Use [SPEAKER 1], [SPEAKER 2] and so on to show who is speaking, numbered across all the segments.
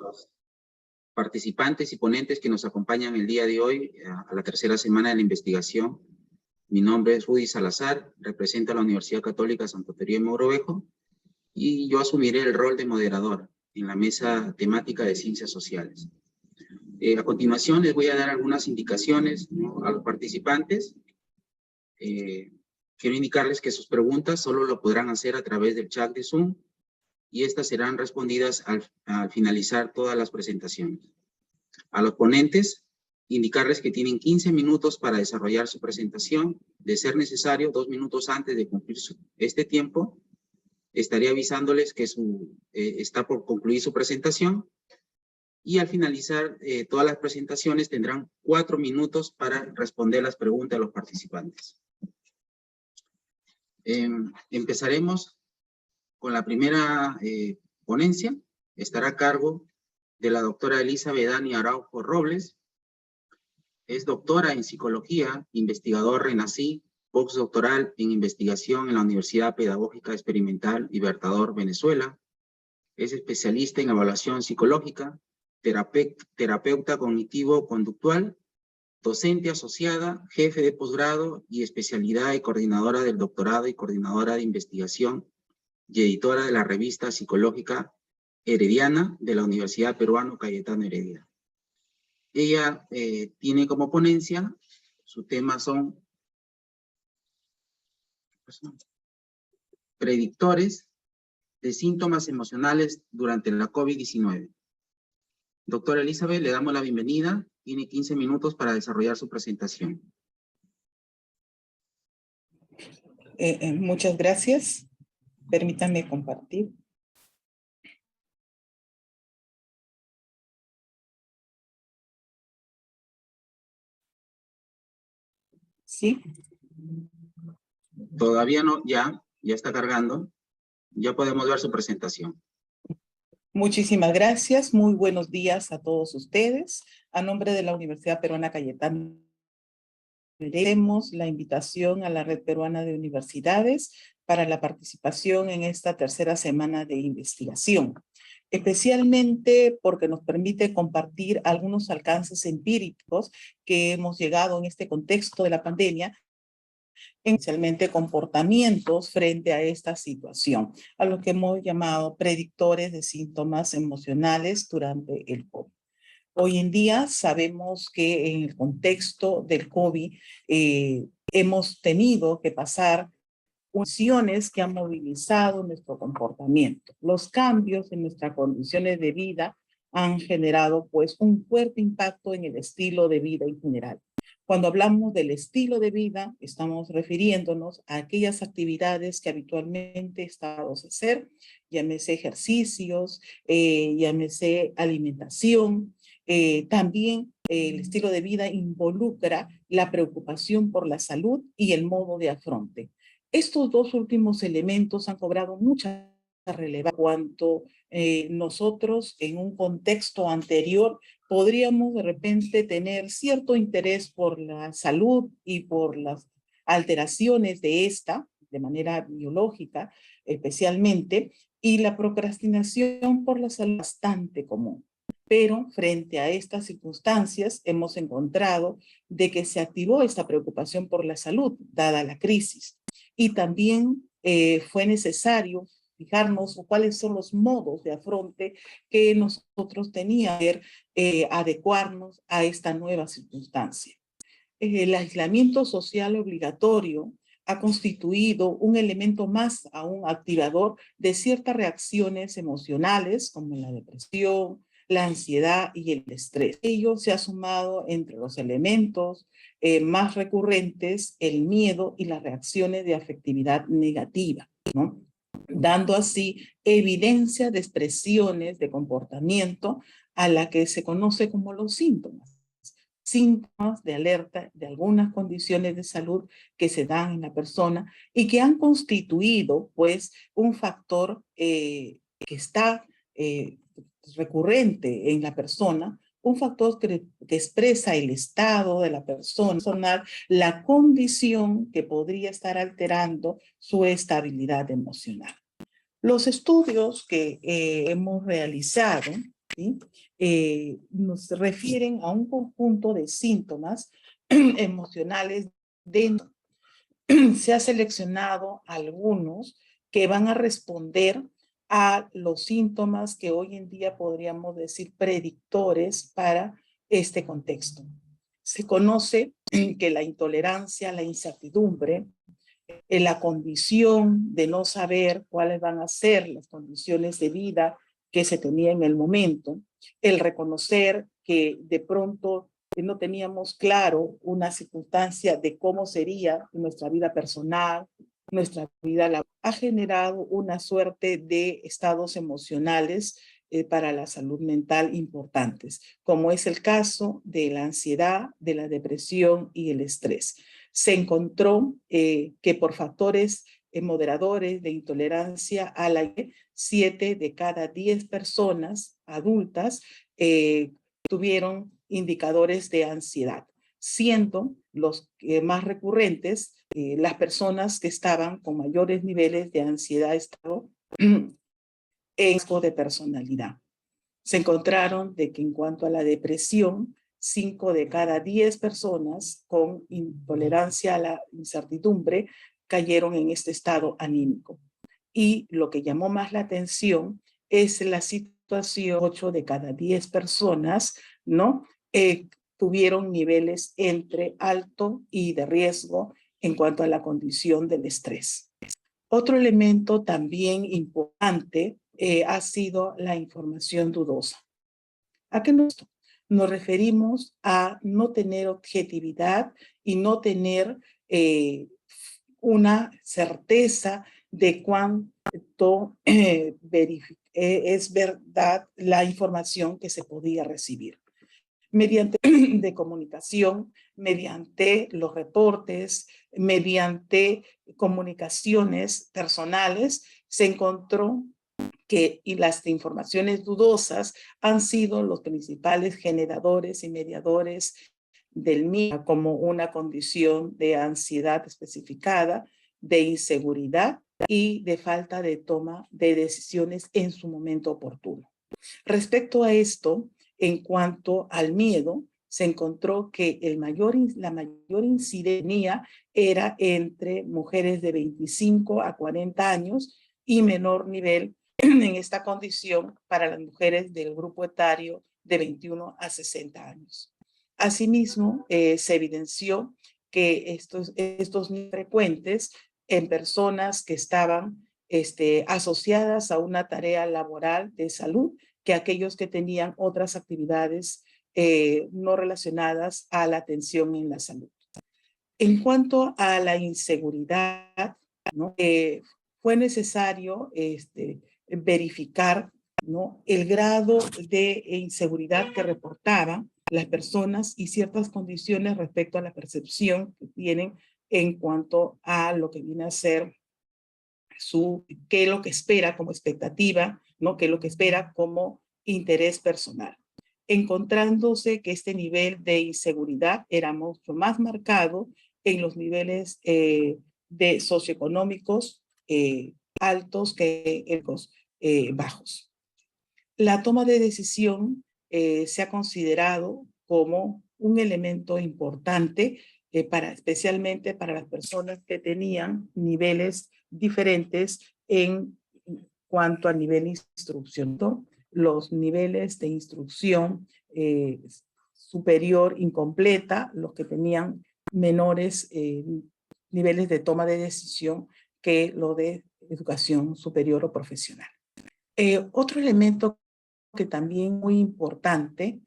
[SPEAKER 1] los participantes y ponentes que nos acompañan el día de hoy a la tercera semana de la investigación. Mi nombre es Rudy Salazar, represento a la Universidad Católica Santa Teodoro de Mogrovejo y yo asumiré el rol de moderador en la mesa temática de Ciencias Sociales. A continuación les voy a dar algunas indicaciones, ¿no?, a los participantes. Quiero indicarles que sus preguntas solo lo podrán hacer a través del chat de Zoom y estas serán respondidas al finalizar todas las presentaciones. A los ponentes, indicarles que tienen 15 minutos para desarrollar su presentación. De ser necesario, 2 minutos antes de cumplir este tiempo, estaré avisándoles que está por concluir su presentación. Y al finalizar todas las presentaciones tendrán 4 minutos para responder las preguntas de los participantes. Empezaremos con la primera ponencia. Estará a cargo de la doctora Elizabeth Dani Araujo Robles. Es doctora en psicología, investigador RENACI, postdoctoral en investigación en la Universidad Pedagógica Experimental Libertador Venezuela. Es especialista en evaluación psicológica, terapeuta cognitivo-conductual, docente asociada, jefe de posgrado y especialidad y coordinadora del doctorado y coordinadora de investigación y editora de la revista psicológica Herediana de la Universidad Peruana Cayetano Heredia. Ella tiene como ponencia, sus temas son predictores de síntomas emocionales durante la COVID-19. Doctora Elizabeth, le damos la bienvenida. Tiene 15 minutos para desarrollar su presentación.
[SPEAKER 2] Muchas gracias. Permítanme compartir. ¿Sí?
[SPEAKER 1] Todavía no, ya está cargando. Ya podemos ver su presentación.
[SPEAKER 2] Muchísimas gracias. Muy buenos días a todos ustedes. A nombre de la Universidad Peruana Cayetano, tenemos la invitación a la Red Peruana de Universidades para la participación en esta tercera semana de investigación, especialmente porque nos permite compartir algunos alcances empíricos que hemos llegado en este contexto de la pandemia, especialmente comportamientos frente a esta situación, a lo que hemos llamado predictores de síntomas emocionales durante el COVID. Hoy en día sabemos que en el contexto del COVID hemos tenido que pasar acciones que han movilizado nuestro comportamiento. Los cambios en nuestras condiciones de vida han generado pues un fuerte impacto en el estilo de vida en general. Cuando hablamos del estilo de vida, estamos refiriéndonos a aquellas actividades que habitualmente estamos a hacer, llámese ejercicios, llámese alimentación. También el estilo de vida involucra la preocupación por la salud y el modo de afronte. Estos dos últimos elementos han cobrado mucha relevancia cuando nosotros en un contexto anterior podríamos de repente tener cierto interés por la salud y por las alteraciones de esta, de manera biológica especialmente, y la procrastinación por la salud es bastante común. Pero frente a estas circunstancias hemos encontrado de que se activó esta preocupación por la salud, dada la crisis. Y también fue necesario fijarnos cuáles son los modos de afronte que nosotros teníamos que adecuarnos a esta nueva circunstancia. El aislamiento social obligatorio ha constituido un elemento más aún activador de ciertas reacciones emocionales como la depresión, la ansiedad y el estrés. Ello se ha sumado entre los elementos más recurrentes el miedo y las reacciones de afectividad negativa, ¿no? Dando así evidencia de expresiones de comportamiento a la que se conoce como los síntomas de alerta de algunas condiciones de salud que se dan en la persona y que han constituido pues un factor que está recurrente en la persona, un factor que expresa el estado de la persona, la condición que podría estar alterando su estabilidad emocional. Los estudios que hemos realizado ¿sí? Nos refieren a un conjunto de síntomas emocionales dentro. Se ha seleccionado algunos que van a responder a los síntomas que hoy en día podríamos decir predictores para este contexto. Se conoce que la intolerancia, la incertidumbre, la condición de no saber cuáles van a ser las condiciones de vida que se tenía en el momento, el reconocer que de pronto no teníamos claro una circunstancia de cómo sería nuestra vida personal, nuestra vida laboral, ha generado una suerte de estados emocionales para la salud mental importantes, como es el caso de la ansiedad, de la depresión y el estrés. Se encontró que por factores moderadores de intolerancia a la 7 de cada 10 personas adultas tuvieron indicadores de ansiedad, siendo los más recurrentes las personas que estaban con mayores niveles de ansiedad estado en riesgo de personalidad. Se encontraron de que en cuanto a la depresión, 5 de cada 10 personas con intolerancia a la incertidumbre cayeron en este estado anímico. Y lo que llamó más la atención es la situación, 8 de cada 10 personas, ¿no? Tuvieron niveles entre alto y de riesgo en cuanto a la condición del estrés. Otro elemento también importante ha sido la información dudosa. ¿A qué nos referimos? A no tener objetividad y no tener una certeza de cuánto es verdad la información que se podía recibir. Mediante de comunicación, mediante los reportes, mediante comunicaciones personales, se encontró que las informaciones dudosas han sido los principales generadores y mediadores del miedo como una condición de ansiedad especificada, de inseguridad y de falta de toma de decisiones en su momento oportuno. Respecto a esto, en cuanto al miedo, se encontró que la mayor incidencia era entre mujeres de 25 a 40 años y menor nivel en esta condición para las mujeres del grupo etario de 21 a 60 años. Asimismo, se evidenció que estos frecuentes en personas que estaban asociadas a una tarea laboral de salud que aquellos que tenían otras actividades no relacionadas a la atención en la salud. En cuanto a la inseguridad, ¿no? Fue necesario verificar, ¿no?, el grado de inseguridad que reportaban las personas y ciertas condiciones respecto a la percepción que tienen en cuanto a lo que viene a ser qué es lo que espera como expectativa, ¿no?, qué es lo que espera como interés personal, encontrándose que este nivel de inseguridad era mucho más marcado en los niveles de socioeconómicos altos que en los bajos. La toma de decisión se ha considerado como un elemento importante especialmente para las personas que tenían niveles diferentes en cuanto a nivel de instrucción. Los niveles de instrucción superior incompleta, los que tenían menores niveles de toma de decisión que lo de educación superior o profesional. Otro elemento que también es muy importante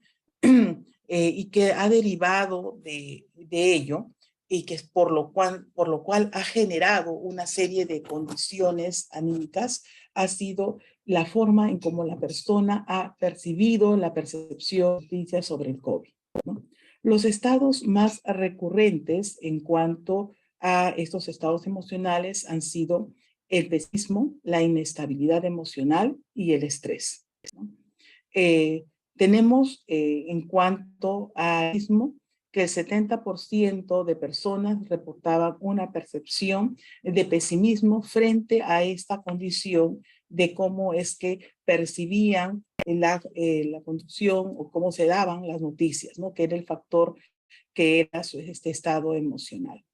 [SPEAKER 2] y que ha derivado de ello y que es por lo cual ha generado una serie de condiciones anímicas ha sido la forma en cómo la persona ha percibido la percepción sobre el COVID, ¿no? Los estados más recurrentes en cuanto a estos estados emocionales han sido el pesimismo, la inestabilidad emocional y el estrés, ¿no? Tenemos en cuanto al pesimismo que el 70% de personas reportaban una percepción de pesimismo frente a esta condición de cómo es que percibían la conducción o cómo se daban las noticias, ¿no? Que era el factor que era este estado emocional.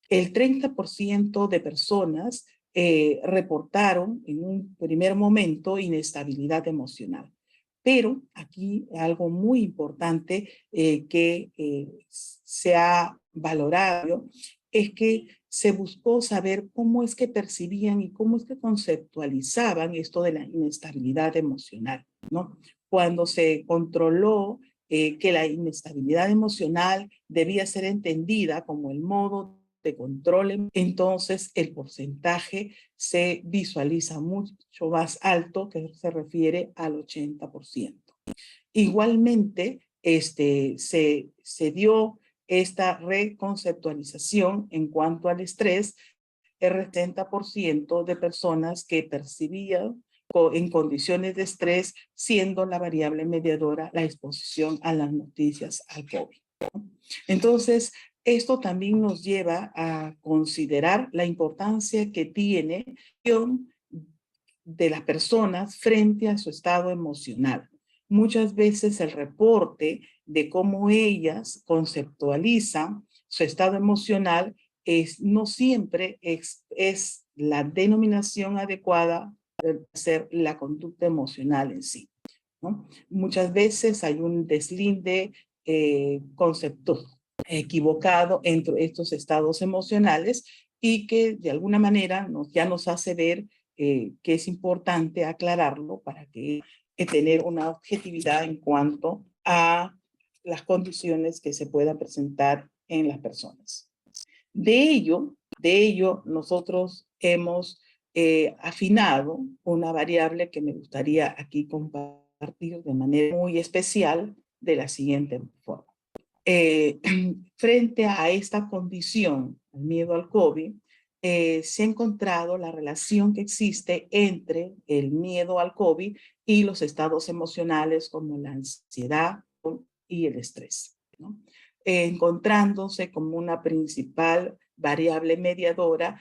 [SPEAKER 2] El 30% de personas reportaron en un primer momento inestabilidad emocional. Pero aquí algo muy importante que se ha valorado es que se buscó saber cómo es que percibían y cómo es que conceptualizaban esto de la inestabilidad emocional, ¿no? Cuando se controló que la inestabilidad emocional debía ser entendida como el modo de control, entonces el porcentaje se visualiza mucho más alto, que se refiere al 80%. Igualmente, se dio esta reconceptualización en cuanto al estrés, el 70% de personas que percibían en condiciones de estrés, siendo la variable mediadora la exposición a las noticias al COVID. Entonces, esto también nos lleva a considerar la importancia que tiene de las personas frente a su estado emocional. Muchas veces el reporte de cómo ellas conceptualizan su estado emocional no siempre es la denominación adecuada de ser la conducta emocional en sí, ¿no? Muchas veces hay un deslinde concepto equivocado entre estos estados emocionales y que de alguna manera ya nos hace ver que es importante aclararlo para que tener una objetividad en cuanto a las condiciones que se puedan presentar en las personas. De ello nosotros hemos afinado una variable que me gustaría aquí compartir de manera muy especial de la siguiente forma. Frente a esta condición, el miedo al COVID, se ha encontrado la relación que existe entre el miedo al COVID y los estados emocionales como la ansiedad y el estrés, ¿no? Encontrándose como una principal variable mediadora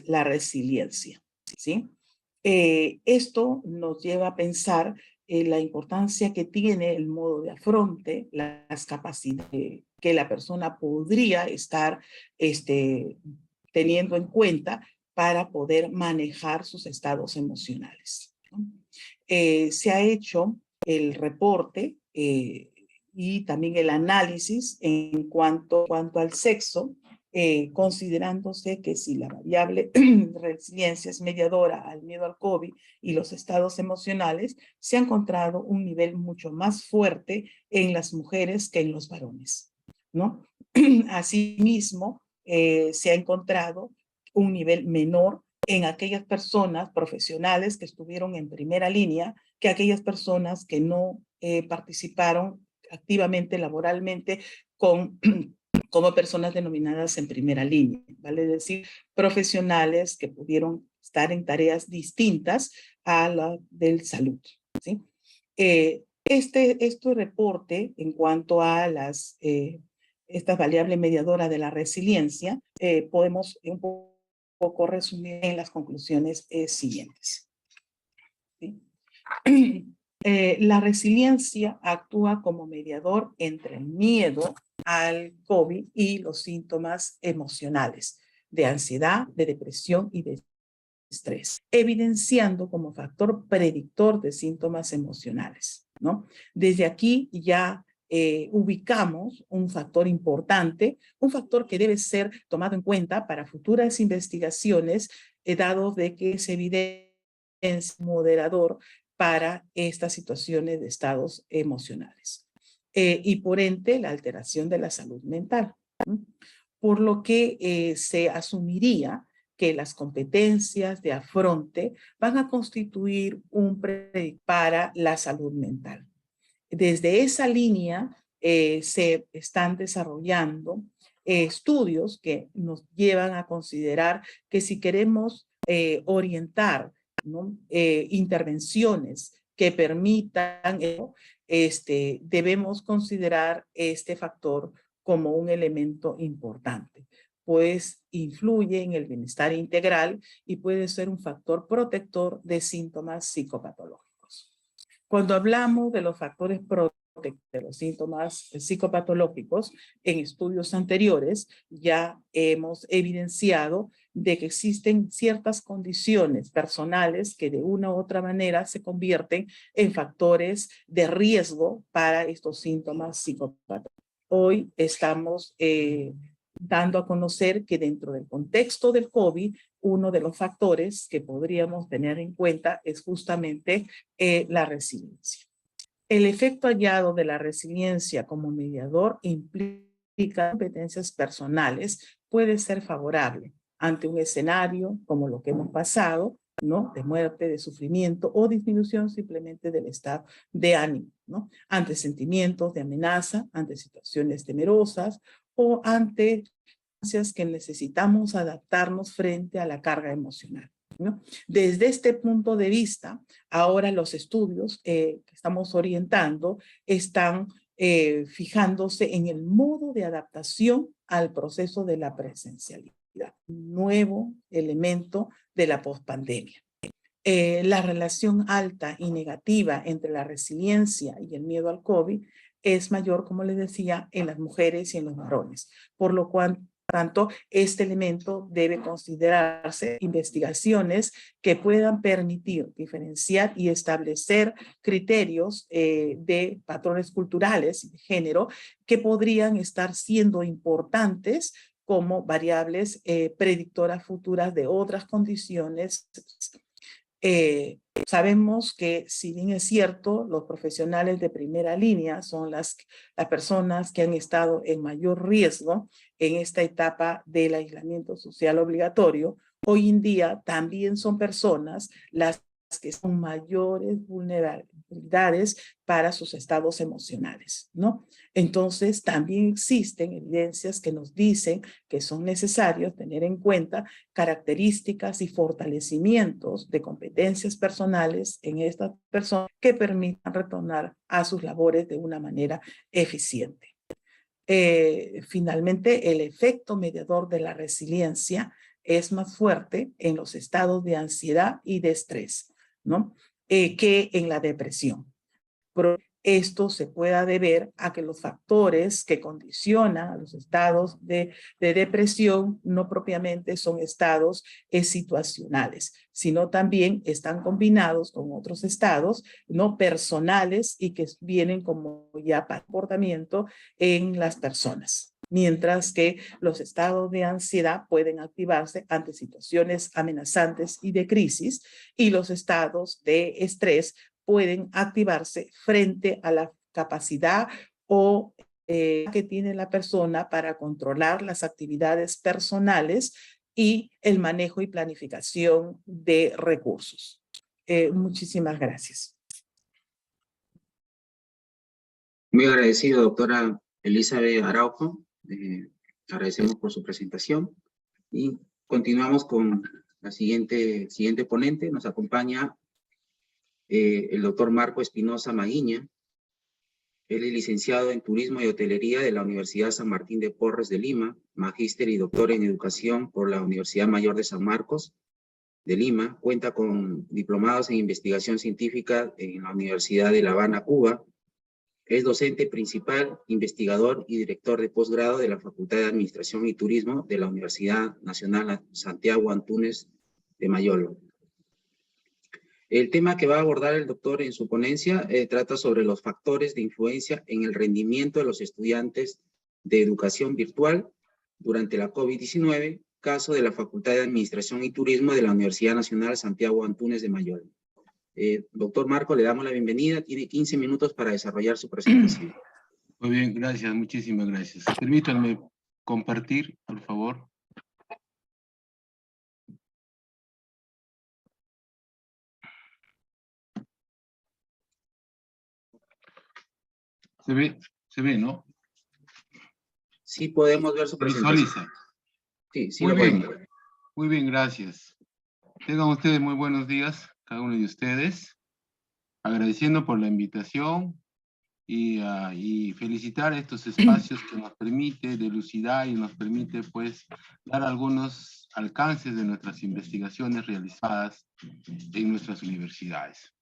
[SPEAKER 2] la resiliencia, ¿sí? Esto nos lleva a pensar la importancia que tiene el modo de afronte, las capacidades que la persona podría estar teniendo en cuenta para poder manejar sus estados emocionales, ¿no? Se ha hecho el reporte y también el análisis en cuanto al sexo, considerándose que si la variable resiliencia es mediadora al miedo al COVID y los estados emocionales, se ha encontrado un nivel mucho más fuerte en las mujeres que en los varones, ¿no? Asimismo, se ha encontrado un nivel menor en aquellas personas profesionales que estuvieron en primera línea que aquellas personas que no participaron activamente, laboralmente, como personas denominadas en primera línea, ¿vale? Es decir, profesionales que pudieron estar en tareas distintas a la del salud, ¿sí? Este reporte en cuanto a esta variable mediadora de la resiliencia, podemos un poco resumir en las conclusiones siguientes, ¿sí? La resiliencia actúa como mediador entre el miedo al COVID y los síntomas emocionales de ansiedad, de depresión y de estrés, evidenciando como factor predictor de síntomas emocionales, ¿no? Desde aquí ya ubicamos un factor importante, un factor que debe ser tomado en cuenta para futuras investigaciones, dado de que es evidente moderador para estas situaciones de estados emocionales. Y por ende, la alteración de la salud mental, ¿no? Por lo que se asumiría que las competencias de afronte van a constituir un predictor para la salud mental. Desde esa línea se están desarrollando estudios que nos llevan a considerar que si queremos orientar, ¿no? Intervenciones que permitan, debemos considerar este factor como un elemento importante. pues influye en el bienestar integral y puede ser un factor protector de síntomas psicopatológicos. Cuando hablamos de los factores protectores de los síntomas psicopatológicos, en estudios anteriores ya hemos evidenciado de que existen ciertas condiciones personales que de una u otra manera se convierten en factores de riesgo para estos síntomas psicopatológicos. Hoy estamos dando a conocer que dentro del contexto del COVID, uno de los factores que podríamos tener en cuenta es justamente la resiliencia. El efecto hallado de la resiliencia como mediador implica competencias personales, puede ser favorable ante un escenario como lo que hemos pasado, ¿no? De muerte, de sufrimiento o disminución simplemente del estado de ánimo, ¿no? Ante sentimientos de amenaza, ante situaciones temerosas o ante circunstancias que necesitamos adaptarnos frente a la carga emocional, ¿no? Desde este punto de vista, ahora los estudios que estamos orientando están fijándose en el modo de adaptación al proceso de la presencialidad, nuevo elemento de la pospandemia. La relación alta y negativa entre la resiliencia y el miedo al COVID es mayor, como les decía, en las mujeres y en los varones, por lo cual tanto, este elemento debe considerarse investigaciones que puedan permitir diferenciar y establecer criterios de patrones culturales y de género que podrían estar siendo importantes como variables predictoras futuras de otras condiciones. Sabemos que, si bien es cierto, los profesionales de primera línea son las personas que han estado en mayor riesgo en esta etapa del aislamiento social obligatorio, hoy en día también son personas las que son mayores vulnerabilidades para sus estados emocionales, ¿no? Entonces, también existen evidencias que nos dicen que son necesarios tener en cuenta características y fortalecimientos de competencias personales en estas personas que permitan retornar a sus labores de una manera eficiente. Finalmente, el efecto mediador de la resiliencia es más fuerte en los estados de ansiedad y de estrés, ¿no? Que en la depresión. Pero esto se pueda deber a que los factores que condicionan a los estados de depresión no propiamente son estados situacionales, sino también están combinados con otros estados no personales y que vienen como ya comportamiento en las personas. Mientras que los estados de ansiedad pueden activarse ante situaciones amenazantes y de crisis, y los estados de estrés pueden activarse frente a la capacidad o que tiene la persona para controlar las actividades personales y el manejo y planificación de recursos. Muchísimas gracias.
[SPEAKER 1] Muy agradecido, doctora Elizabeth Araujo. Agradecemos por su presentación y continuamos con la siguiente ponente. Nos acompaña el doctor Marco Espinosa Maguiña. Él es licenciado en Turismo y Hotelería de la Universidad San Martín de Porres de Lima, magíster y doctor en Educación por la Universidad Mayor de San Marcos de Lima. Cuenta con diplomados en Investigación Científica en la Universidad de La Habana, Cuba. Es docente principal, investigador y director de posgrado de la Facultad de Administración y Turismo de la Universidad Nacional Santiago Antúnez de Mayolo. El tema que va a abordar el doctor en su ponencia trata sobre los factores de influencia en el rendimiento de los estudiantes de educación virtual durante la COVID-19, caso de la Facultad de Administración y Turismo de la Universidad Nacional Santiago Antúnez de Mayolo. Doctor Marco, le damos la bienvenida. Tiene 15 minutos para desarrollar su presentación.
[SPEAKER 3] Muy bien, gracias, muchísimas gracias. Permítanme compartir, por favor. Se ve, ¿no?
[SPEAKER 1] Sí, podemos ver su presentación.
[SPEAKER 3] Visualiza.
[SPEAKER 1] Sí,
[SPEAKER 3] muy
[SPEAKER 1] lo
[SPEAKER 3] bien,
[SPEAKER 1] podemos ver.
[SPEAKER 3] Muy bien, gracias. Tengan ustedes muy buenos días, cada uno de ustedes. Agradeciendo por la invitación y felicitar estos espacios que nos permite dilucidar y nos permite pues dar algunos alcances de nuestras investigaciones realizadas en nuestras universidades.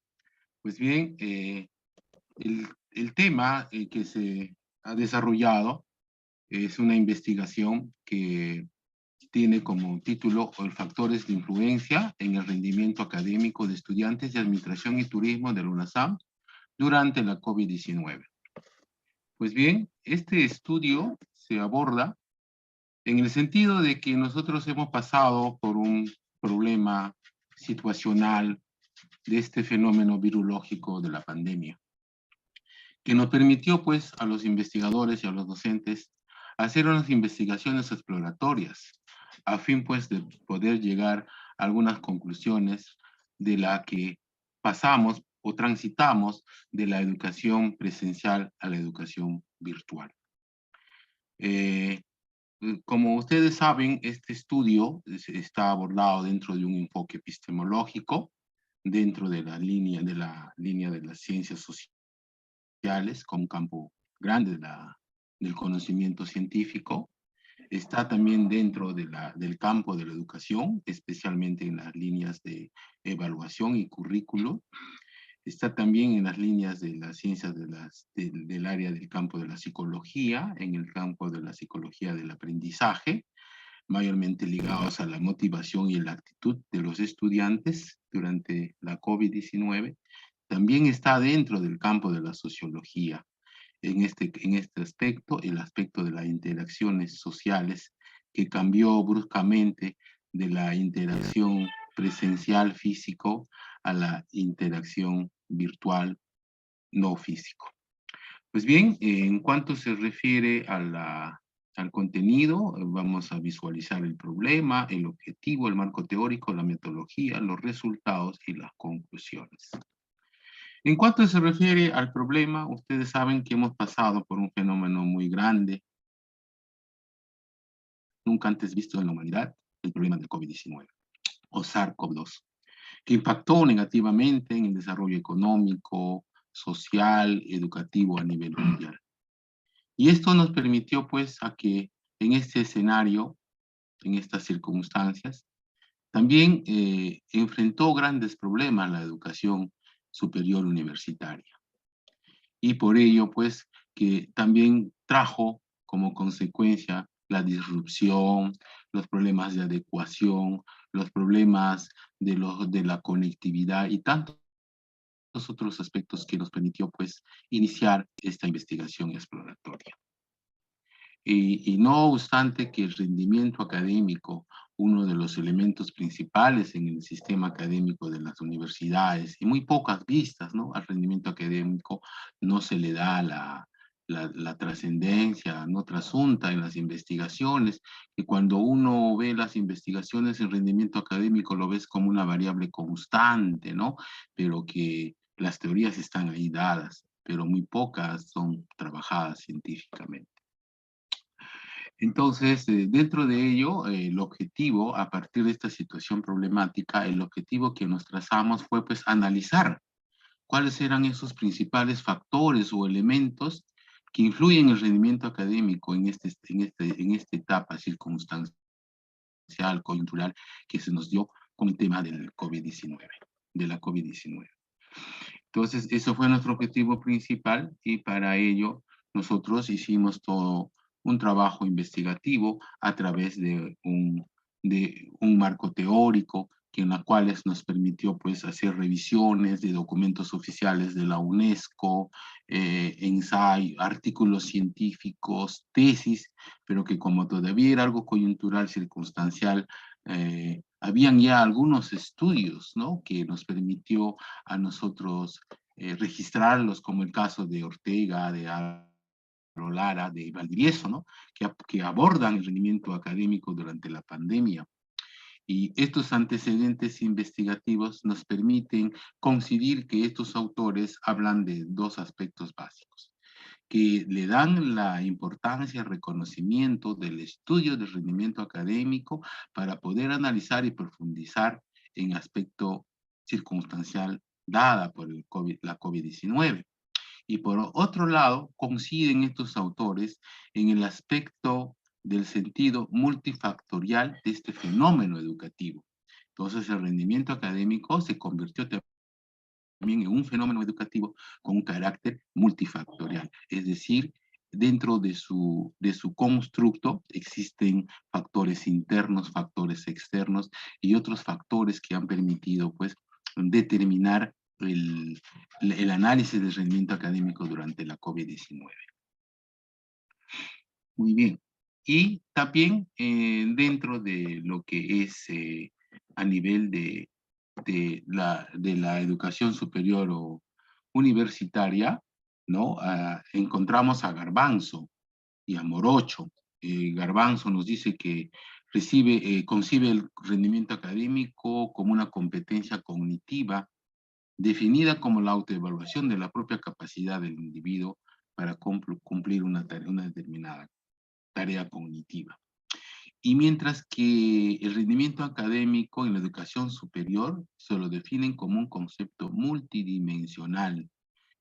[SPEAKER 3] Pues bien, el tema que se ha desarrollado es una investigación que tiene como título Factores de influencia en el rendimiento académico de estudiantes de Administración y Turismo de la UNASAM durante la COVID-19. Pues bien, este estudio se aborda en el sentido de que nosotros hemos pasado por un problema situacional de este fenómeno virológico de la pandemia, que nos permitió pues a los investigadores y a los docentes hacer unas investigaciones exploratorias a fin pues de poder llegar a algunas conclusiones de la que pasamos o transitamos de la educación presencial a la educación virtual. Como ustedes saben, este estudio está abordado dentro de un enfoque epistemológico, dentro de la línea de las ciencias sociales, como un campo grande del conocimiento científico. Está también dentro del campo de la educación, especialmente en las líneas de evaluación y currículo. Está también en las líneas de las ciencias del área del campo de la psicología, en el campo de la psicología del aprendizaje, mayormente ligados a la motivación y la actitud de los estudiantes durante la COVID-19. También está dentro del campo de la sociología, en este aspecto, el aspecto de las interacciones sociales, que cambió bruscamente de la interacción presencial físico a la interacción virtual no físico. Pues bien, en cuanto se refiere al contenido, vamos a visualizar el problema, el objetivo, el marco teórico, la metodología, los resultados y las conclusiones. En cuanto se refiere al problema, ustedes saben que hemos pasado por un fenómeno muy grande, nunca antes visto en la humanidad, el problema del COVID-19 o SARS-CoV-2, que impactó negativamente en el desarrollo económico, social, educativo a nivel mundial. Y esto nos permitió pues a que en este escenario, en estas circunstancias, también enfrentó grandes problemas la educación superior universitaria. Y por ello pues que también trajo como consecuencia la disrupción, los problemas de adecuación, los problemas de la conectividad y tantos otros aspectos que nos permitió pues iniciar esta investigación exploratoria. Y no obstante que el rendimiento académico, uno de los elementos principales en el sistema académico de las universidades, y muy pocas vistas, ¿no? Al rendimiento académico no se le da la trascendencia, no trasunta en las investigaciones, y cuando uno ve las investigaciones en rendimiento académico lo ves como una variable constante, ¿no? Pero que las teorías están ahí dadas, pero muy pocas son trabajadas científicamente. Entonces, dentro de ello, el objetivo, a partir de esta situación problemática, el objetivo que nos trazamos fue pues analizar cuáles eran esos principales factores o elementos que influyen en el rendimiento académico en esta etapa circunstancial, coyuntural, que se nos dio con el tema del COVID-19, de la COVID-19. Entonces, eso fue nuestro objetivo principal y para ello nosotros hicimos todo un trabajo investigativo a través de un marco teórico que en la cual nos permitió pues hacer revisiones de documentos oficiales de la UNESCO, ensayos, artículos científicos, tesis, pero que como todavía era algo coyuntural, circunstancial, habían ya algunos estudios, ¿no? Que nos permitió a nosotros registrarlos, como el caso de Ortega, de Lara, de Valdivieso, ¿no? Que abordan el rendimiento académico durante la pandemia. Y estos antecedentes investigativos nos permiten coincidir que estos autores hablan de dos aspectos básicos, que le dan la importancia, reconocimiento del estudio del rendimiento académico para poder analizar y profundizar en aspecto circunstancial dada por la COVID-19. Y por otro lado, coinciden estos autores en el aspecto del sentido multifactorial de este fenómeno educativo. Entonces, el rendimiento académico se convirtió también en un fenómeno educativo con un carácter multifactorial, es decir, dentro de su constructo existen factores internos, factores externos y otros factores que han permitido, pues, determinar el análisis del rendimiento académico durante la COVID-19. Muy bien. Y también dentro de lo que es a nivel de la educación superior o universitaria, ¿no? Encontramos a Garbanzo y a Morocho. Garbanzo nos dice que concibe el rendimiento académico como una competencia cognitiva definida como la autoevaluación de la propia capacidad del individuo para cumplir una determinada tarea cognitiva. Y mientras que el rendimiento académico en la educación superior se lo definen como un concepto multidimensional,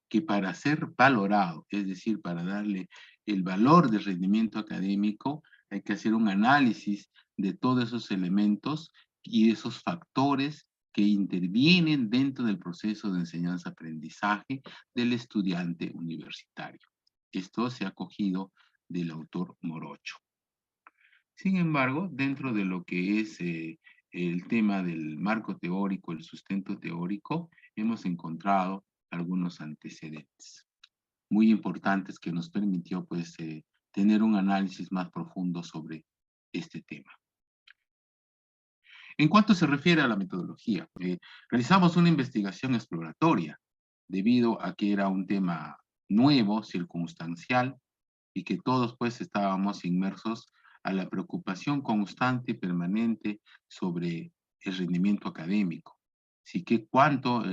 [SPEAKER 3] que para ser valorado, es decir, para darle el valor del rendimiento académico, hay que hacer un análisis de todos esos elementos y esos factores que intervienen dentro del proceso de enseñanza-aprendizaje del estudiante universitario. Esto se ha cogido del autor Morocho. Sin embargo, dentro de lo que es el tema del marco teórico, el sustento teórico, hemos encontrado algunos antecedentes muy importantes que nos permitió, pues, tener un análisis más profundo sobre este tema. En cuanto se refiere a la metodología, realizamos una investigación exploratoria debido a que era un tema nuevo, circunstancial, y que todos pues estábamos inmersos a la preocupación constante y permanente sobre el rendimiento académico. Así que cuánto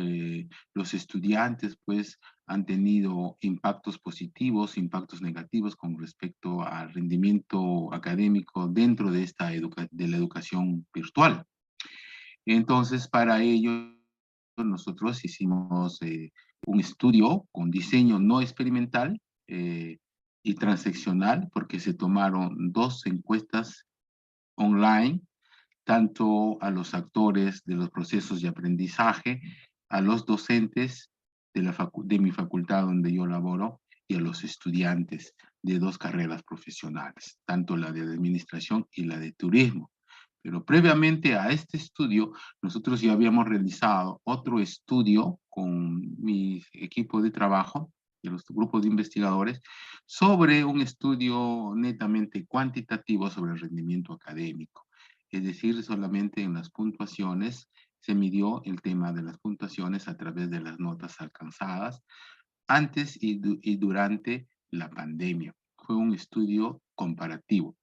[SPEAKER 3] los estudiantes pues han tenido impactos positivos, impactos negativos con respecto al rendimiento académico dentro de de la educación virtual. Entonces, para ello, nosotros hicimos un estudio con diseño no experimental y transaccional, porque se tomaron 2 encuestas online, tanto a los actores de los procesos de aprendizaje, a los docentes de mi facultad donde yo laboro, y a los estudiantes de 2 carreras profesionales, tanto la de administración y la de turismo. Pero previamente a este estudio, nosotros ya habíamos realizado otro estudio con mi equipo de trabajo, de los grupos de investigadores, sobre un estudio netamente cuantitativo sobre el rendimiento académico. Es decir, solamente en las puntuaciones se midió el tema de las puntuaciones a través de las notas alcanzadas antes y durante la pandemia. Fue un estudio comparativo.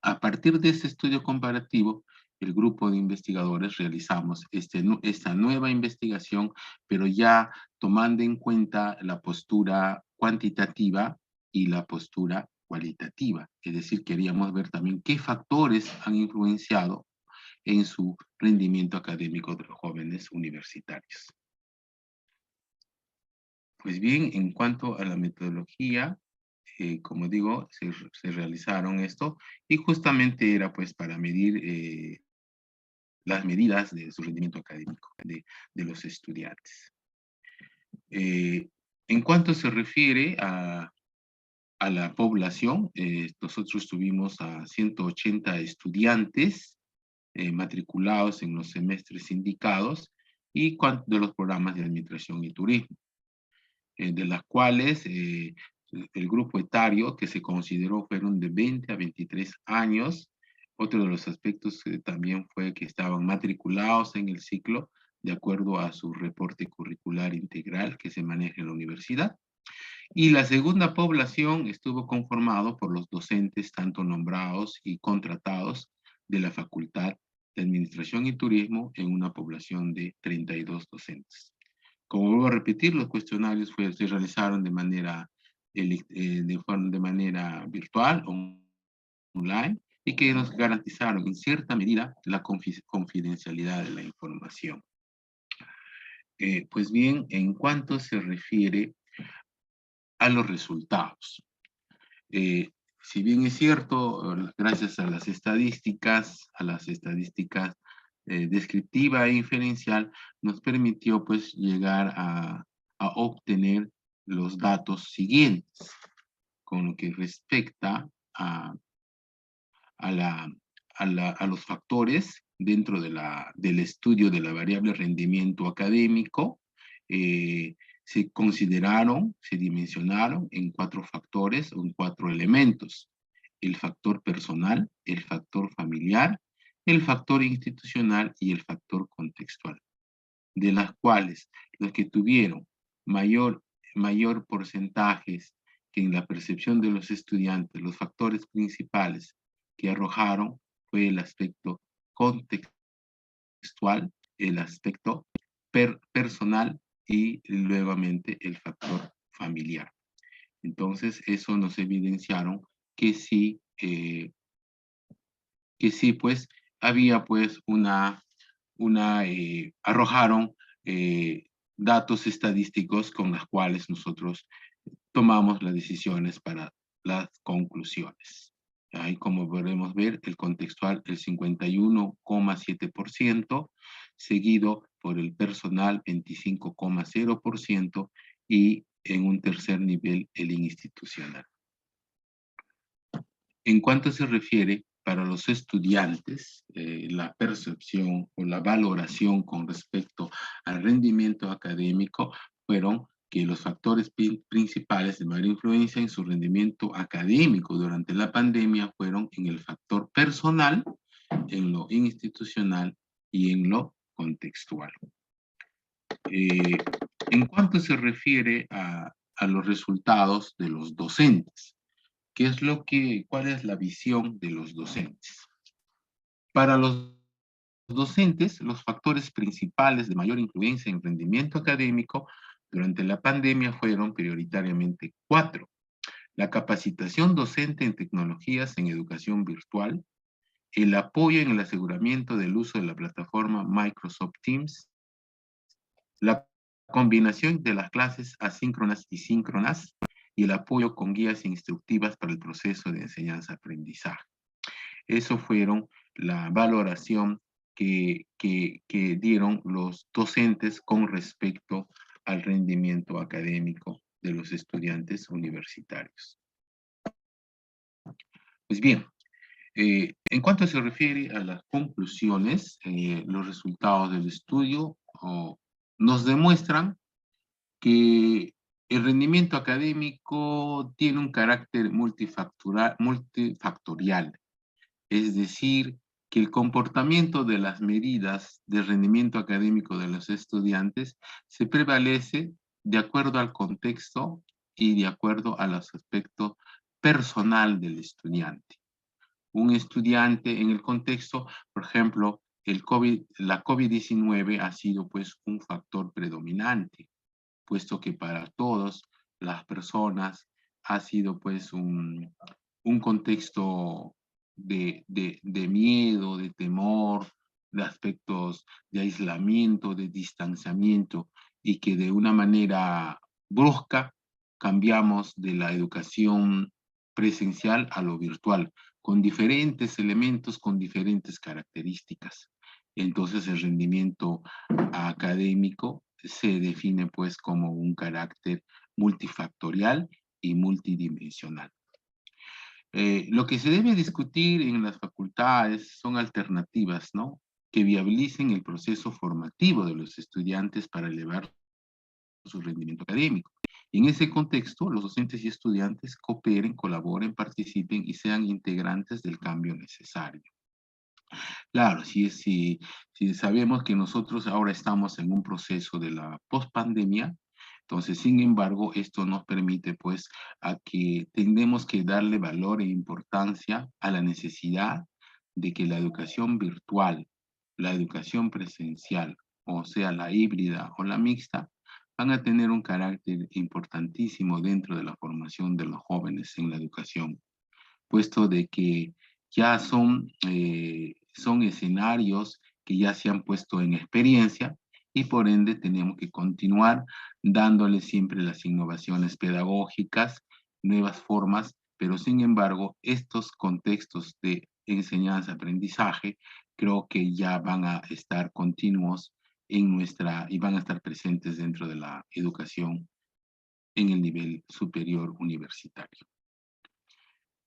[SPEAKER 3] A partir de este estudio comparativo, el grupo de investigadores realizamos esta nueva investigación, pero ya tomando en cuenta la postura cuantitativa y la postura cualitativa. Es decir, queríamos ver también qué factores han influenciado en su rendimiento académico de los jóvenes universitarios. Pues bien, en cuanto a la metodología, como digo, se realizaron esto y justamente era pues para medir las medidas de su rendimiento académico de los estudiantes. En cuanto se refiere a la población, nosotros tuvimos a 180 estudiantes matriculados en los semestres indicados y de los programas de administración y turismo, de las cuales el grupo etario que se consideró fueron de 20 a 23 años. Otro de los aspectos también fue que estaban matriculados en el ciclo de acuerdo a su reporte curricular integral que se maneja en la universidad. Y la segunda población estuvo conformado por los docentes tanto nombrados y contratados de la Facultad de Administración y Turismo en una población de 32 docentes. Como vuelvo a repetir, los cuestionarios se realizaron de manera virtual o online y que nos garantizaron en cierta medida la confidencialidad de la información. Pues bien, en cuanto se refiere a los resultados. Si bien es cierto, gracias a las estadísticas descriptiva e inferencial, nos permitió pues llegar a obtener los datos siguientes con lo que respecta a los factores dentro del estudio de la variable rendimiento académico. Se consideraron, se dimensionaron en 4 factores o en 4 elementos: el factor personal, el factor familiar, el factor institucional y el factor contextual, de las cuales los que tuvieron mayor porcentajes que en la percepción de los estudiantes, los factores principales que arrojaron fue el aspecto contextual, el aspecto personal y nuevamente el factor familiar. Entonces, eso nos evidenciaron que sí, pues, había pues arrojaron datos estadísticos con las cuales nosotros tomamos las decisiones para las conclusiones. Ahí, como podemos ver, el contextual, el 51,7%, seguido por el personal, 25,0%, y en un tercer nivel, el institucional. En cuanto se refiere para los estudiantes, la percepción o la valoración con respecto al rendimiento académico fueron que los factores principales de mayor influencia en su rendimiento académico durante la pandemia fueron en el factor personal, en lo institucional y en lo contextual. En cuanto se refiere a los resultados de los docentes, ¿cuál es la visión de los docentes? Para los docentes, los factores principales de mayor influencia en rendimiento académico durante la pandemia fueron prioritariamente 4. La capacitación docente en tecnologías en educación virtual, el apoyo en el aseguramiento del uso de la plataforma Microsoft Teams, la combinación de las clases asíncronas y síncronas, y el apoyo con guías instructivas para el proceso de enseñanza-aprendizaje. Eso fueron la valoración que dieron los docentes con respecto al rendimiento académico de los estudiantes universitarios. Pues bien, en cuanto se refiere a las conclusiones, los resultados del estudio nos demuestran que el rendimiento académico tiene un carácter multifactorial, es decir, que el comportamiento de las medidas de rendimiento académico de los estudiantes se prevalece de acuerdo al contexto y de acuerdo a los aspectos personal del estudiante. Un estudiante en el contexto, por ejemplo, la COVID-19 ha sido pues un factor predominante, puesto que para todas las personas ha sido pues un contexto de miedo, de temor, de aspectos de aislamiento, de distanciamiento, y que de una manera brusca cambiamos de la educación presencial a lo virtual, con diferentes elementos, con diferentes características. Entonces el rendimiento académico se define pues como un carácter multifactorial y multidimensional. Lo que se debe discutir en las facultades son alternativas, ¿no?, que viabilicen el proceso formativo de los estudiantes para elevar su rendimiento académico. Y en ese contexto, los docentes y estudiantes cooperen, colaboren, participen y sean integrantes del cambio necesario. Claro, si sabemos que nosotros ahora estamos en un proceso de la pospandemia, entonces, sin embargo, esto nos permite, pues, a que tenemos que darle valor e importancia a la necesidad de que la educación virtual, la educación presencial, o sea, la híbrida o la mixta, van a tener un carácter importantísimo dentro de la formación de los jóvenes en la educación, puesto de que ya son escenarios que ya se han puesto en experiencia y por ende tenemos que continuar dándole siempre las innovaciones pedagógicas, nuevas formas, pero sin embargo estos contextos de enseñanza-aprendizaje creo que ya van a estar continuos y van a estar presentes dentro de la educación en el nivel superior universitario.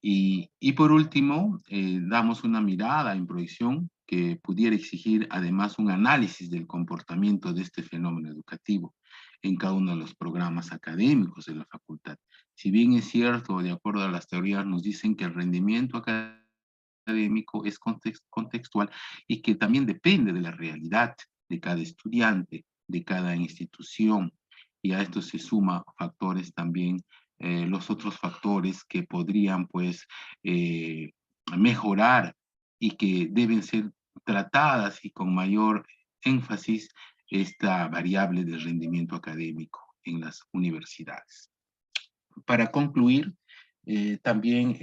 [SPEAKER 3] Y por último, damos una mirada en proyección que pudiera exigir además un análisis del comportamiento de este fenómeno educativo en cada uno de los programas académicos de la facultad. Si bien es cierto, de acuerdo a las teorías, nos dicen que el rendimiento académico es contextual y que también depende de la realidad de cada estudiante, de cada institución, y a esto se suma factores también, los otros factores que podrían pues mejorar y que deben ser tratadas y con mayor énfasis esta variable del rendimiento académico en las universidades. Para concluir, también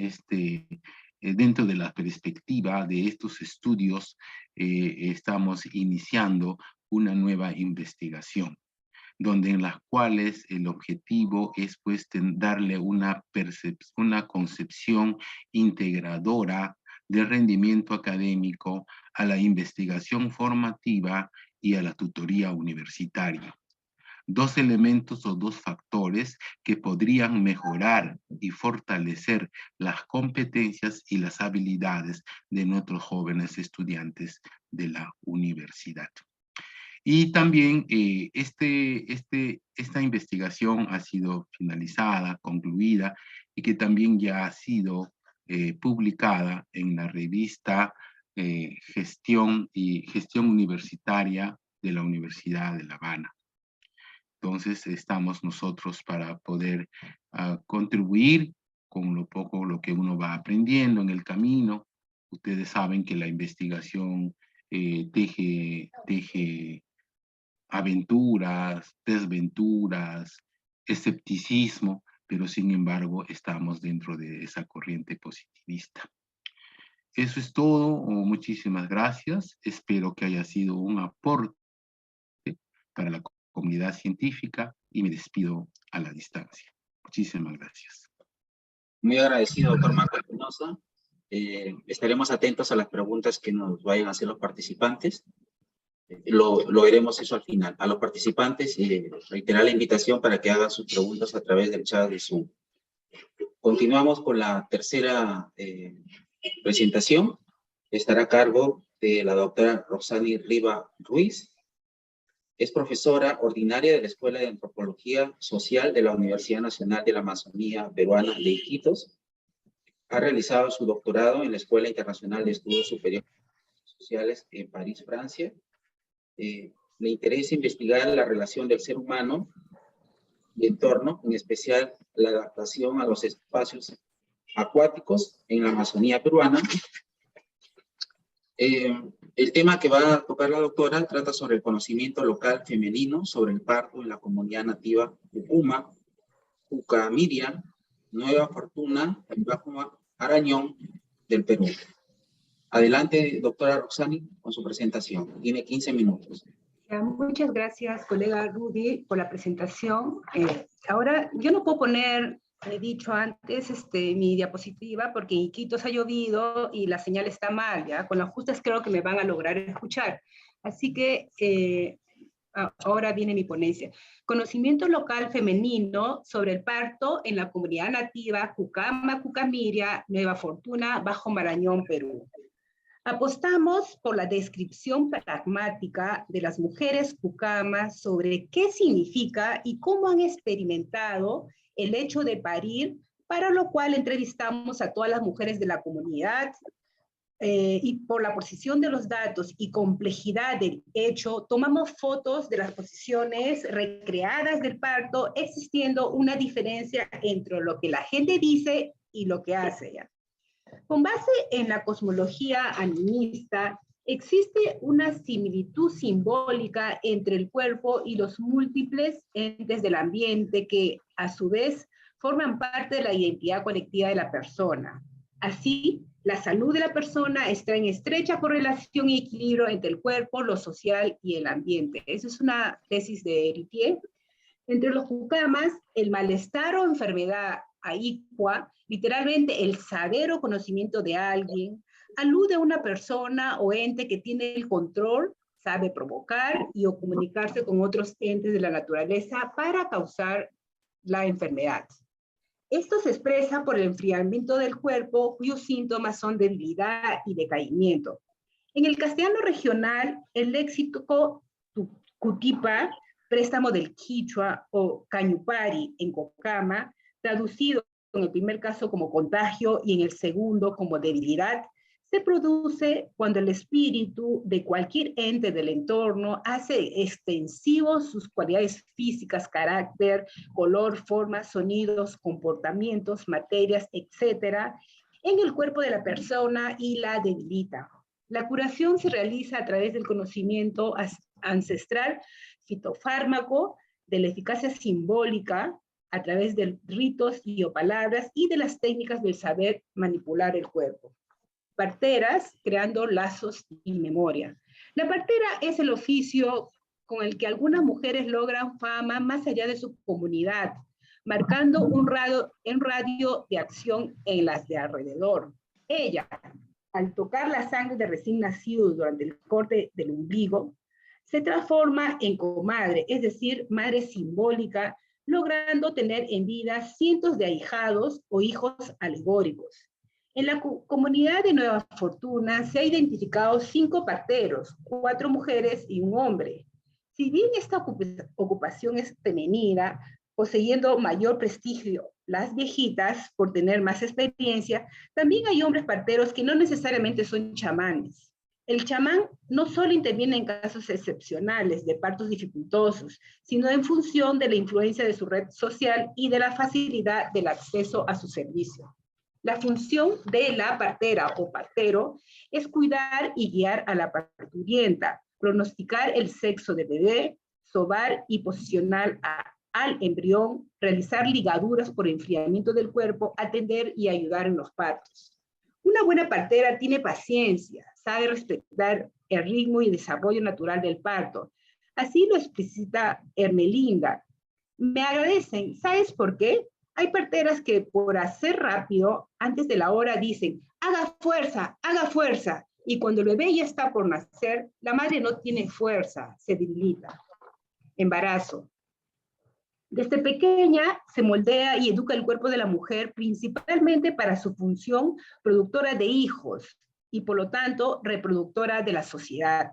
[SPEAKER 3] dentro de la perspectiva de estos estudios, estamos iniciando una nueva investigación, donde en las cuales el objetivo es pues darle una concepción integradora de rendimiento académico a la investigación formativa y a la tutoría universitaria. Dos elementos o dos factores que podrían mejorar y fortalecer las competencias y las habilidades de nuestros jóvenes estudiantes de la universidad. Y también esta investigación ha sido finalizada, concluida, y que también ya ha sido publicada en la revista Gestión Universitaria de la Universidad de La Habana. Entonces estamos nosotros para poder contribuir con lo que uno va aprendiendo en el camino. Ustedes saben que la investigación teje aventuras, desventuras, escepticismo, pero sin embargo estamos dentro de esa corriente positivista. Eso es todo. Muchísimas gracias. Espero que haya sido un aporte para la comunidad científica y me despido a la distancia. Muchísimas gracias.
[SPEAKER 1] Muy agradecido, doctor Marco Espinosa. Estaremos atentos a las preguntas que nos vayan a hacer los participantes. Lo veremos eso al final. A los participantes, reiterar la invitación para que hagan sus preguntas a través del chat de Zoom. Continuamos con la tercera presentación. Estará a cargo de la doctora Roxani Riva Ruiz. Es profesora ordinaria de la Escuela de Antropología Social de la Universidad Nacional de la Amazonía Peruana de Iquitos. Ha realizado su doctorado en la Escuela Internacional de Estudios Superiores Sociales en París, Francia. Le interesa investigar la relación del ser humano y entorno, en especial la adaptación a los espacios acuáticos en la Amazonía peruana. El tema que va a tocar la doctora trata sobre el conocimiento local femenino sobre el parto en la comunidad nativa Pucuma, Pucamiria, Nueva Fortuna, y Bajo Arañón del Perú. Adelante, doctora Roxani, con su presentación. Tiene 15 minutos.
[SPEAKER 4] Muchas gracias, colega Rudy, por la presentación. Ahora, yo no puedo poner, he dicho antes, mi diapositiva, porque en Iquitos ha llovido y la señal está mal, ¿ya? Con las justas creo que me van a lograr escuchar. Así que ahora viene mi ponencia. Conocimiento local femenino sobre el parto en la comunidad nativa Cucama, Cucamiria, Nueva Fortuna, Bajo Marañón, Perú. Apostamos por la descripción pragmática de las mujeres cucamas sobre qué significa y cómo han experimentado el hecho de parir, para lo cual entrevistamos a todas las mujeres de la comunidad y por la posición de los datos y complejidad del hecho, tomamos fotos de las posiciones recreadas del parto, existiendo una diferencia entre lo que la gente dice y lo que hace ella. Con base en la cosmología animista, existe una similitud simbólica entre el cuerpo y los múltiples entes del ambiente que, a su vez, forman parte de la identidad colectiva de la persona. Así, La salud de la persona está en estrecha correlación y equilibrio entre el cuerpo, lo social y el ambiente. Esa es una tesis de Luthier. Entre los jucamas, el malestar o enfermedad ahicua, literalmente el saber o conocimiento de alguien, alude a una persona o ente que tiene el control, sabe provocar y o comunicarse con otros entes de la naturaleza para causar la enfermedad. Esto se expresa por el enfriamiento del cuerpo, cuyos síntomas son debilidad y decaimiento. En el castellano regional, el léxico Cutipa, préstamo del quichua, o cañupari en Cocama, traducido en el primer caso como contagio y en el segundo como debilidad, se produce cuando el espíritu de cualquier ente del entorno hace extensivos sus cualidades físicas, carácter, color, forma, sonidos, comportamientos, materias, etc., en el cuerpo de la persona y la debilita. La curación se realiza a través del conocimiento ancestral, fitofármaco, de la eficacia simbólica, a través de ritos y o palabras, y de las técnicas del saber manipular el cuerpo. Parteras, creando lazos y memoria. La partera es el oficio con el que algunas mujeres logran fama más allá de su comunidad, marcando un radio de acción en las de alrededor. Ella, al tocar la sangre de recién nacidos durante el corte del ombligo, se transforma en comadre, es decir, madre simbólica, logrando tener en vida cientos de ahijados o hijos alegóricos. En la comunidad de Nueva Fortuna se han identificado 5 parteros, 4 mujeres y un hombre. Si bien esta ocupación es femenina, poseyendo mayor prestigio las viejitas por tener más experiencia, también hay hombres parteros que no necesariamente son chamanes. El chamán no solo interviene en casos excepcionales de partos dificultosos, sino en función de la influencia de su red social y de la facilidad del acceso a su servicio. La función de la partera o partero es cuidar y guiar a la parturienta, pronosticar el sexo del bebé, sobar y posicionar al embrión, realizar ligaduras por enfriamiento del cuerpo, atender y ayudar en los partos. Una buena partera tiene paciencia, sabe respetar el ritmo y desarrollo natural del parto. Así lo explicita Hermelinda. Me agradecen, ¿sabes por qué? Hay parteras que por hacer rápido, antes de la hora dicen, haga fuerza, y cuando el bebé ya está por nacer, la madre no tiene fuerza, se debilita. Embarazo. Desde pequeña se moldea y educa el cuerpo de la mujer principalmente para su función productora de hijos y por lo tanto reproductora de la sociedad.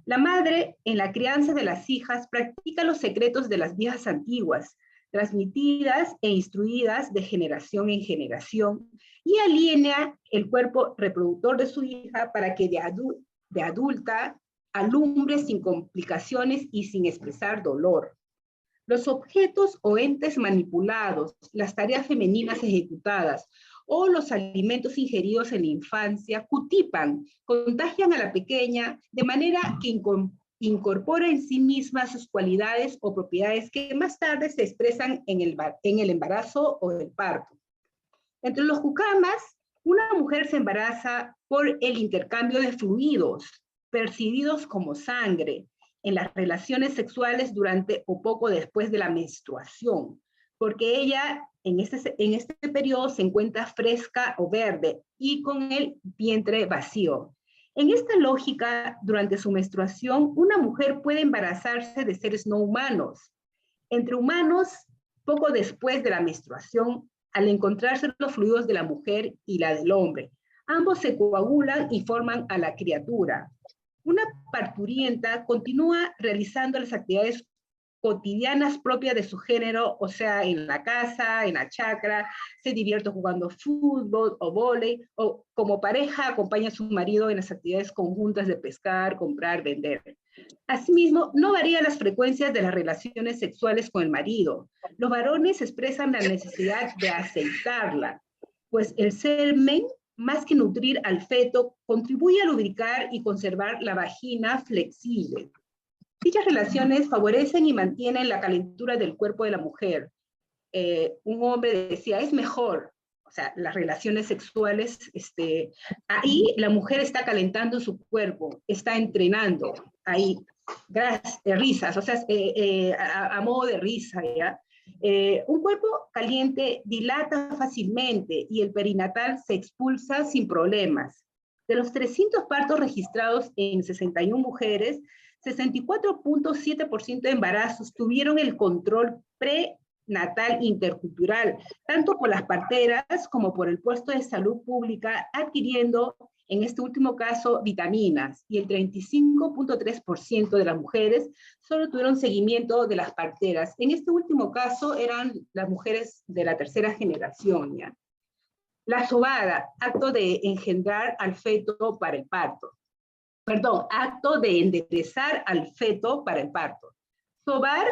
[SPEAKER 4] La madre, en la crianza de las hijas, practica los secretos de las viejas antiguas, transmitidas e instruidas de generación en generación, y aliena el cuerpo reproductor de su hija para que de adulta alumbre sin complicaciones y sin expresar dolor. Los objetos o entes manipulados, las tareas femeninas ejecutadas o los alimentos ingeridos en la infancia cutipan, contagian a la pequeña de manera que incorpora en sí misma sus cualidades o propiedades que más tarde se expresan en el embarazo o el parto. Entre los jucamas, una mujer se embaraza por el intercambio de fluidos, percibidos como sangre, en las relaciones sexuales durante o poco después de la menstruación, porque ella en este periodo se encuentra fresca o verde y con el vientre vacío. En esta lógica, durante su menstruación, una mujer puede embarazarse de seres no humanos. Entre humanos, poco después de la menstruación, al encontrarse los fluidos de la mujer y la del hombre, ambos se coagulan y forman a la criatura. Una parturienta continúa realizando las actividades cotidianas propias de su género, o sea, en la casa, en la chacra, se divierte jugando fútbol o vóley, o como pareja acompaña a su marido en las actividades conjuntas de pescar, comprar, vender. Asimismo, no varían las frecuencias de las relaciones sexuales con el marido. Los varones expresan la necesidad de aceitarla, pues el semen, más que nutrir al feto, contribuye a lubricar y conservar la vagina flexible. Dichas relaciones favorecen y mantienen la calentura del cuerpo de la mujer. Un hombre decía, es mejor, o sea, las relaciones sexuales, ahí la mujer está calentando su cuerpo, está entrenando, ahí, risas, o sea, a modo de risa, ¿ya? Un cuerpo caliente dilata fácilmente y el perinatal se expulsa sin problemas. De los 300 partos registrados en 61 mujeres, 64.7% de embarazos tuvieron el control prenatal intercultural, tanto por las parteras como por el puesto de salud pública, adquiriendo, en este último caso, vitaminas, y el 35.3% de las mujeres solo tuvieron seguimiento de las parteras. En este último caso eran las mujeres de la tercera generación, ¿ya? La sobada, acto de engendrar al feto para el parto. Perdón, acto de enderezar al feto para el parto. Sobar,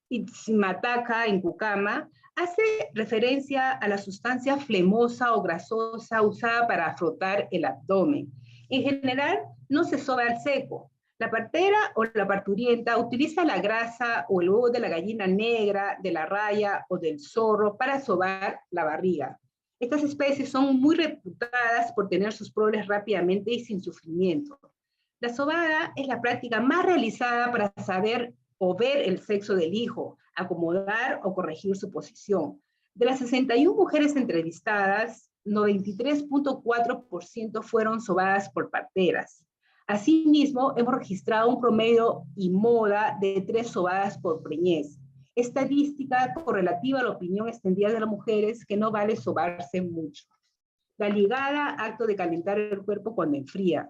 [SPEAKER 4] Itzimataca en Cucama, hace referencia a la sustancia flemosa o grasosa usada para frotar el abdomen. En general, no se soba al seco. La partera o la parturienta utiliza la grasa o el huevo de la gallina negra, de la raya o del zorro para sobar la barriga. Estas especies son muy reputadas por tener sus proles rápidamente y sin sufrimiento. La sobada es la práctica más realizada para saber o ver el sexo del hijo, acomodar o corregir su posición. De las 61 mujeres entrevistadas, 93.4% fueron sobadas por parteras. Asimismo, hemos registrado un promedio y moda de 3 sobadas por preñez. Estadística correlativa a la opinión extendida de las mujeres que no vale sobarse mucho. La ligada, acto de calentar el cuerpo cuando enfría.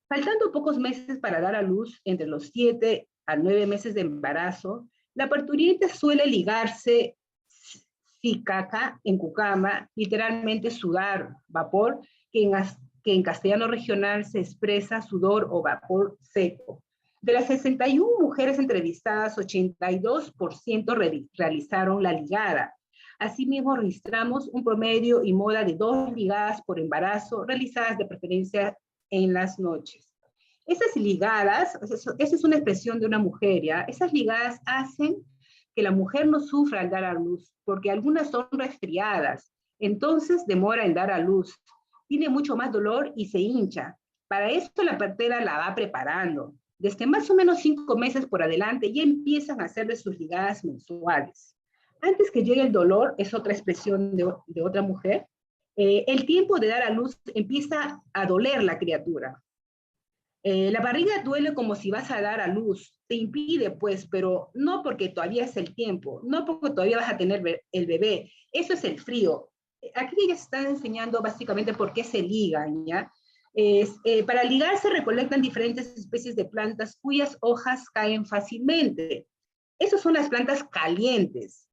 [SPEAKER 4] Faltando pocos meses para dar a luz, entre los 7 a 9 meses de embarazo, la parturiente suele ligarse sicaca en Cucama, literalmente sudar, vapor, que en castellano regional se expresa sudor o vapor seco. De las 61 mujeres entrevistadas, 82% realizaron la ligada. Asimismo, registramos un promedio y moda de 2 ligadas por embarazo, realizadas de preferencia en las noches. Esas ligadas, esa es una expresión de una mujer, ¿ya? Esas ligadas hacen que la mujer no sufra al dar a luz, porque algunas son resfriadas, entonces demora en dar a luz, tiene mucho más dolor y se hincha. Para esto la partera la va preparando. Desde más o menos 5 meses por adelante ya empiezan a hacerle sus ligadas mensuales. Antes que llegue el dolor, es otra expresión de otra mujer, el tiempo de dar a luz empieza a doler la criatura. La barriga duele como si vas a dar a luz, te impide pues, pero no porque todavía es el tiempo, no porque todavía vas a tener el bebé, eso es el frío. Aquí ya se están enseñando básicamente por qué se ligan, ¿ya? Para ligar se recolectan diferentes especies de plantas cuyas hojas caen fácilmente. Esas son las plantas calientes,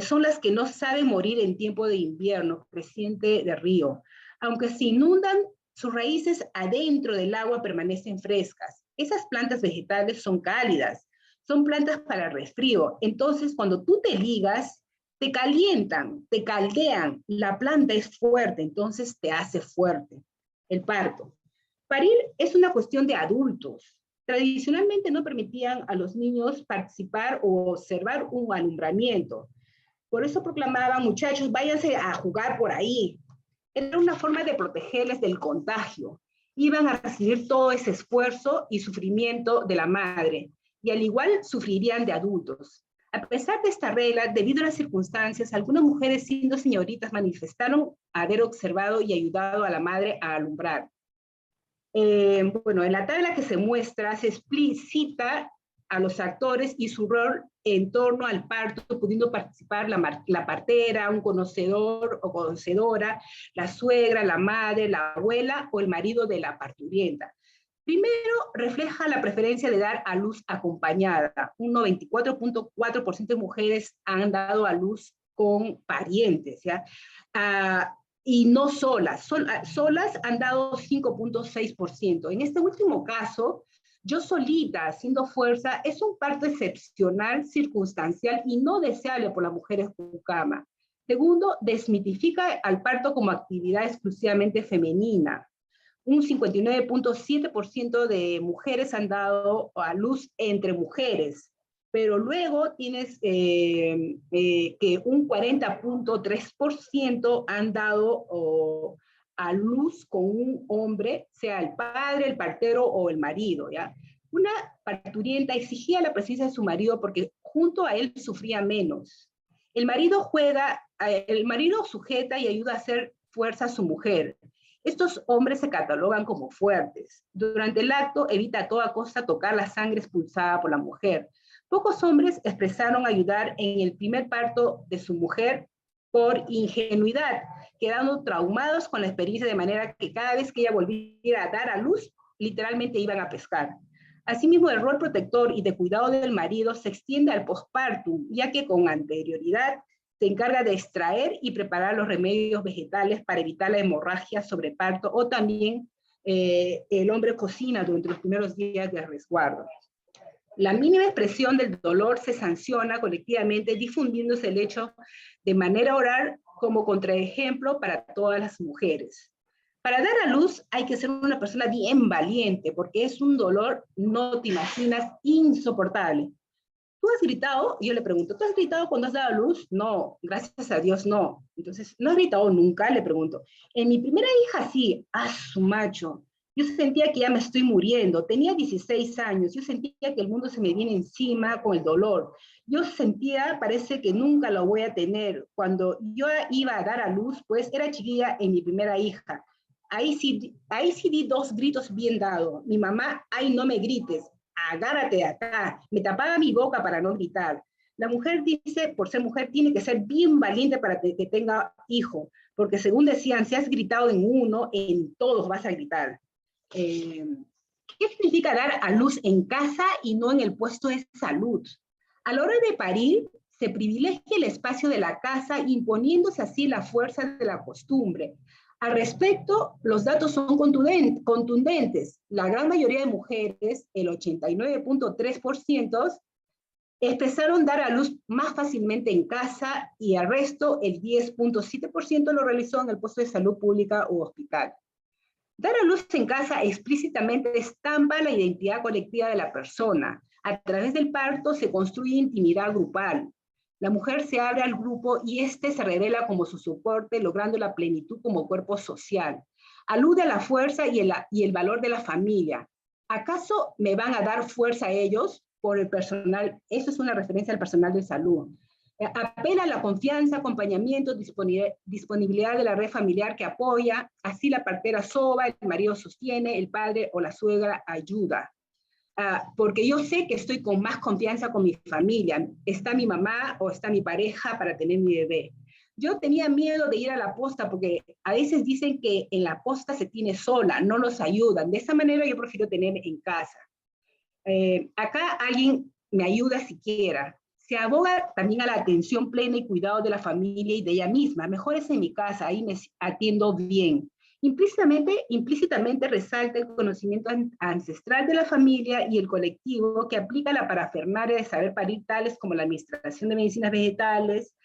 [SPEAKER 4] son las que no saben morir en tiempo de invierno, creciente de río. Aunque se inundan, sus raíces adentro del agua permanecen frescas. Esas plantas vegetales son cálidas, son plantas para el resfrío. Entonces, cuando tú te ligas, te calientan, te caldean. La planta es fuerte, entonces te hace fuerte. El parto. Parir es una cuestión de adultos. Tradicionalmente no permitían a los niños participar o observar un alumbramiento. Por eso proclamaban, muchachos, váyanse a jugar por ahí. Era una forma de protegerles del contagio. Iban a recibir todo ese esfuerzo y sufrimiento de la madre, y al igual sufrirían de adultos. A pesar de esta regla, debido a las circunstancias, algunas mujeres siendo señoritas manifestaron haber observado y ayudado a la madre a alumbrar. Bueno, en la tabla que se muestra se explicita a los actores y su rol en torno al parto, pudiendo participar la partera, un conocedor o conocedora, la suegra, la madre, la abuela o el marido de la parturienta. Primero, refleja la preferencia de dar a luz acompañada. Un 94.4% de mujeres han dado a luz con parientes, ¿ya? Y no solas. Solas han dado 5.6%. En este último caso, yo solita, haciendo fuerza, es un parto excepcional, circunstancial y no deseable por las mujeres Cucama. Segundo, desmitifica al parto como actividad exclusivamente femenina. Un 59.7% de mujeres han dado a luz entre mujeres. pero luego tienes que un 40.3% han dado a luz con un hombre, sea el padre, el partero o el marido, ¿ya? Una parturienta exigía la presencia de su marido porque junto a él sufría menos. El marido sujeta y ayuda a hacer fuerza a su mujer. Estos hombres se catalogan como fuertes. Durante el acto evita a toda costa tocar la sangre expulsada por la mujer. Pocos hombres expresaron ayudar en el primer parto de su mujer por ingenuidad, quedando traumados con la experiencia, de manera que cada vez que ella volviera a dar a luz, literalmente iban a pescar. Asimismo, el rol protector y de cuidado del marido se extiende al postpartum, ya que con anterioridad se encarga de extraer y preparar los remedios vegetales para evitar la hemorragia sobre parto, o también el hombre cocina durante los primeros días de resguardo. La mínima expresión del dolor se sanciona colectivamente, difundiéndose el hecho de manera oral como contraejemplo para todas las mujeres. Para dar a luz hay que ser una persona bien valiente, porque es un dolor, no te imaginas, insoportable. ¿Tú has gritado? Y yo le pregunto, ¿tú has gritado cuando has dado a luz? No, gracias a Dios no. Entonces, ¿no has gritado nunca? Le pregunto. En mi primera hija sí, su macho. Yo sentía que ya me estoy muriendo, tenía 16 años, yo sentía que el mundo se me viene encima con el dolor. Yo sentía, parece que nunca lo voy a tener. Cuando yo iba a dar a luz, pues era chiquilla en mi primera hija. Ahí sí di 2 gritos bien dados. Mi mamá, ay, no me grites, agárrate de acá. Me tapaba mi boca para no gritar. La mujer dice, por ser mujer, tiene que ser bien valiente para que tenga hijo, porque según decían, si has gritado en uno, en todos vas a gritar. ¿Qué significa dar a luz en casa y no en el puesto de salud? A la hora de parir, se privilegia el espacio de la casa, imponiéndose así la fuerza de la costumbre. Al respecto, los datos son contundentes. La gran mayoría de mujeres, el 89.3%, expresaron dar a luz más fácilmente en casa, y el resto, el 10.7%, lo realizó en el puesto de salud pública u hospital. Dar a luz en casa explícitamente estampa la identidad colectiva de la persona. A través del parto se construye intimidad grupal. La mujer se abre al grupo y éste se revela como su soporte, logrando la plenitud como cuerpo social. Alude a la fuerza y el valor de la familia. ¿Acaso me van a dar fuerza a ellos por el personal? Eso es una referencia al personal de salud. Apela a la confianza, acompañamiento, disponibilidad de la red familiar que apoya. Así la partera soba, el marido sostiene, el padre o la suegra ayuda. Porque yo sé que estoy con más confianza con mi familia. Está mi mamá o está mi pareja para tener mi bebé. Yo tenía miedo de ir a la posta porque a veces dicen que en la posta se tiene sola, no los ayudan. De esa manera yo prefiero tener en casa. Acá alguien me ayuda siquiera. Se aboga también a la atención plena y cuidado de la familia y de ella misma. Mejor es en mi casa, ahí me atiendo bien. Implícitamente resalta el conocimiento ancestral de la familia y el colectivo, que aplica la parafernalia de saber parir, tales como la administración de medicinas vegetales,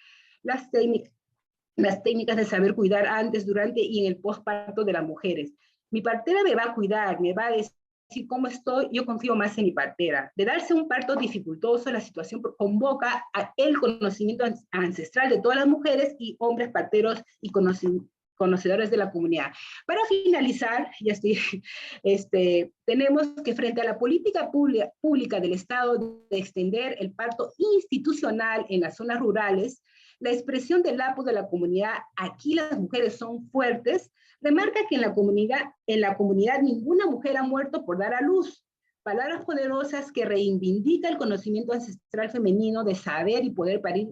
[SPEAKER 4] las técnicas de saber cuidar antes, durante y en el postparto de las mujeres. Mi partera me va a cuidar, me va a decir cómo estoy, yo confío más en mi partera. De darse un parto dificultoso, la situación convoca el conocimiento ancestral de todas las mujeres y hombres parteros y conocedores de la comunidad. Para finalizar, tenemos que, frente a la política pública del Estado de extender el parto institucional en las zonas rurales, la expresión del apoyo de la comunidad, aquí las mujeres son fuertes, remarca que en la comunidad ninguna mujer ha muerto por dar a luz. Palabras poderosas que reivindica el conocimiento ancestral femenino de saber y poder parir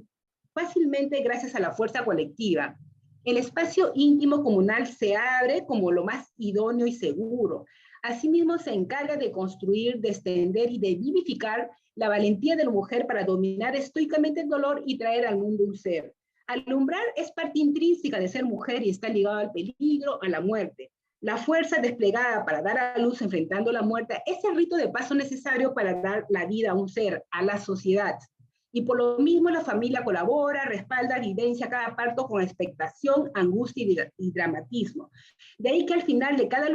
[SPEAKER 4] fácilmente gracias a la fuerza colectiva. El espacio íntimo comunal se abre como lo más idóneo y seguro. Asimismo, se encarga de construir, de extender y de vivificar la valentía de la mujer para dominar estoicamente el dolor y traer al mundo un ser. Alumbrar es parte intrínseca de ser mujer y está ligado al peligro, a la muerte. La fuerza desplegada para dar a luz enfrentando la muerte es el rito de paso necesario para dar la vida a un ser, a la sociedad. Y por lo mismo la familia colabora, respalda, vivencia cada parto con expectación, angustia y dramatismo. De ahí que al final de cada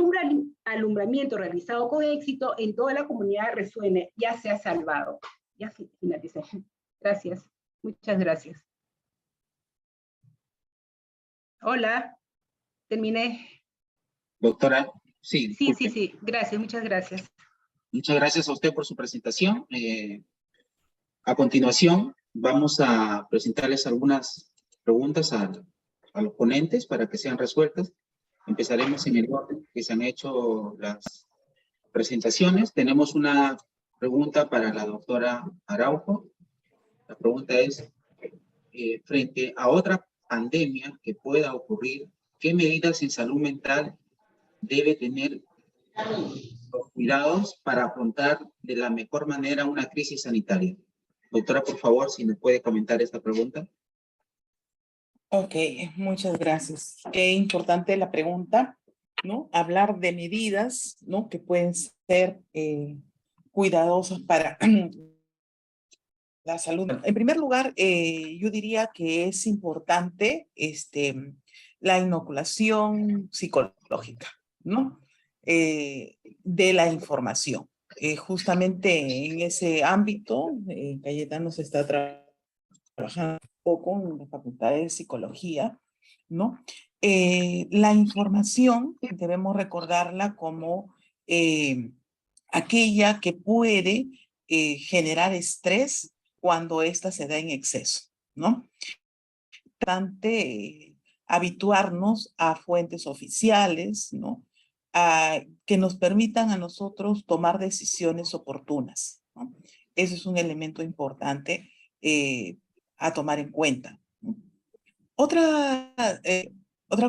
[SPEAKER 4] alumbramiento realizado con éxito, en toda la comunidad resuene, ya se ha salvado. Ya finalicé. Gracias. Muchas gracias. Hola. Terminé.
[SPEAKER 1] Doctora, sí, disculpe.
[SPEAKER 4] Sí. Gracias, muchas gracias.
[SPEAKER 1] Muchas gracias a usted por su presentación. A continuación, vamos a presentarles algunas preguntas a los ponentes para que sean resueltas. Empezaremos en el orden que se han hecho las presentaciones. Tenemos una pregunta para la doctora Araujo. La pregunta es, frente a otra pandemia que pueda ocurrir, ¿qué medidas en salud mental debe tener los cuidados para afrontar de la mejor manera una crisis sanitaria? Doctora, por favor, si nos puede comentar esta pregunta.
[SPEAKER 2] Ok, muchas gracias. Qué importante la pregunta, ¿no? Hablar de medidas, ¿no? Que pueden ser cuidadosas para la salud. En primer lugar, yo diría que es importante la inoculación psicológica, ¿no? De la información. Justamente en ese ámbito, Cayetano se está trabajando un poco en la Facultad de Psicología, ¿no? La información debemos recordarla como aquella que puede generar estrés cuando ésta se da en exceso, ¿no? Importante habituarnos a fuentes oficiales, ¿no? Que nos permitan a nosotros tomar decisiones oportunas, ¿no? Ese es un elemento importante a tomar en cuenta, ¿no? Otra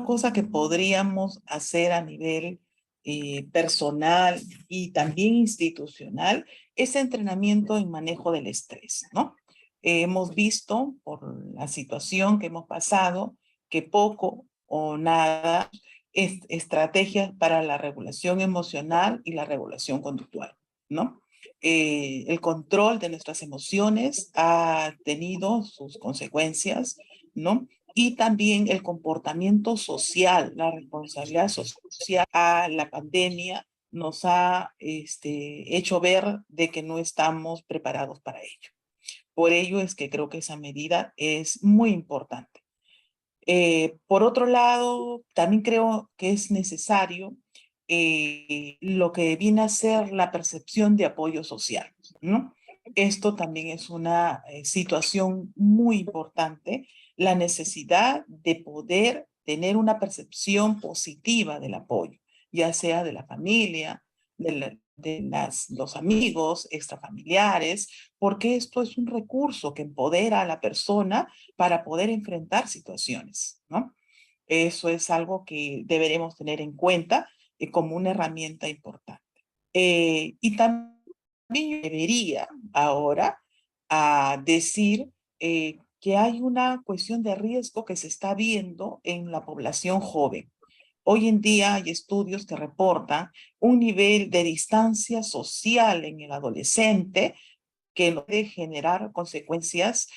[SPEAKER 2] cosa que podríamos hacer a nivel personal y también institucional es entrenamiento en manejo del estrés, ¿no? Hemos visto por la situación que hemos pasado que poco o nada es estrategias para la regulación emocional y la regulación conductual, ¿no? El control de nuestras emociones ha tenido sus consecuencias, ¿no? Y también el comportamiento social, la responsabilidad social a la pandemia nos ha hecho ver de que no estamos preparados para ello. Por ello es que creo que esa medida es muy importante. Por otro lado, también creo que es necesario lo que viene a ser la percepción de apoyo social, ¿no? Esto también es una situación muy importante, la necesidad de poder tener una percepción positiva del apoyo, ya sea de la familia, los amigos, extrafamiliares, porque esto es un recurso que empodera a la persona para poder enfrentar situaciones, ¿no? Eso es algo que deberemos tener en cuenta como una herramienta importante. Y también debería ahora decir que hay una cuestión de riesgo que se está viendo en la población joven. Hoy en día hay estudios que reportan un nivel de distancia social en el adolescente que puede generar consecuencias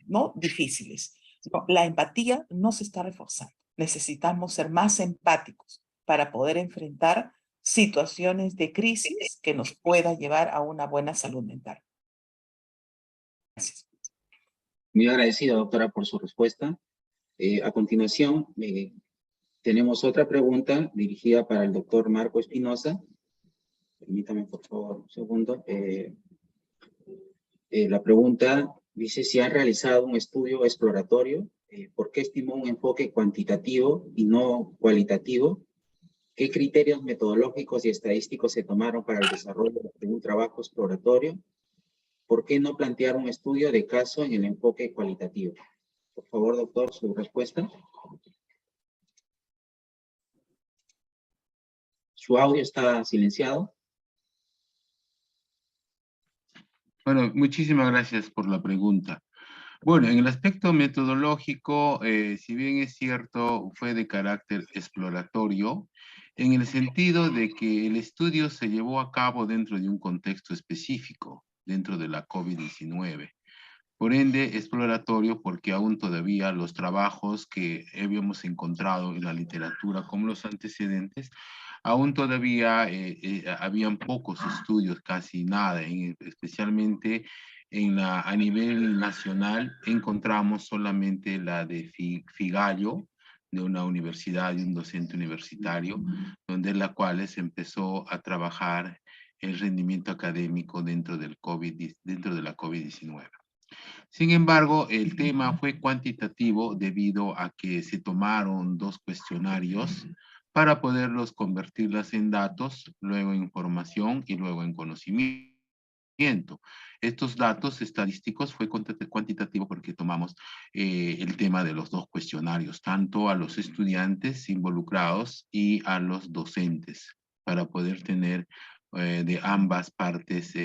[SPEAKER 2] ¿no? difíciles. La empatía no se está reforzando. Necesitamos ser más empáticos para poder enfrentar situaciones de crisis que nos pueda llevar a una buena salud mental. Gracias.
[SPEAKER 1] Muy agradecido, doctora, por su respuesta. A continuación, tenemos otra pregunta dirigida para el doctor Marco Espinosa. Permítame, por favor, un segundo. La pregunta dice si ha realizado un estudio exploratorio, ¿por qué estimó un enfoque cuantitativo y no cualitativo? ¿Qué criterios metodológicos y estadísticos se tomaron para el desarrollo de un trabajo exploratorio? ¿Por qué no plantear un estudio de caso en el enfoque cualitativo? Por favor, doctor, su respuesta. Su audio está silenciado.
[SPEAKER 3] Bueno, muchísimas gracias por la pregunta. Bueno, en el aspecto metodológico, si bien es cierto, fue de carácter exploratorio, en el sentido de que el estudio se llevó a cabo dentro de un contexto específico, dentro de la COVID-19. Por ende, exploratorio porque aún todavía los trabajos que habíamos encontrado en la literatura como los antecedentes, aún todavía habían pocos estudios, casi nada, especialmente a nivel nacional encontramos solamente la de Figallo, de una universidad, de un docente universitario, donde la cual se empezó a trabajar el rendimiento académico dentro de la COVID-19. Sin embargo, el tema fue cuantitativo debido a que se tomaron 2 cuestionarios para poderlos convertirlas en datos, luego en información y luego en conocimiento. Estos datos estadísticos fue cuantitativo porque tomamos el tema de los 2 cuestionarios, tanto a los estudiantes involucrados y a los docentes, para poder tener de ambas partes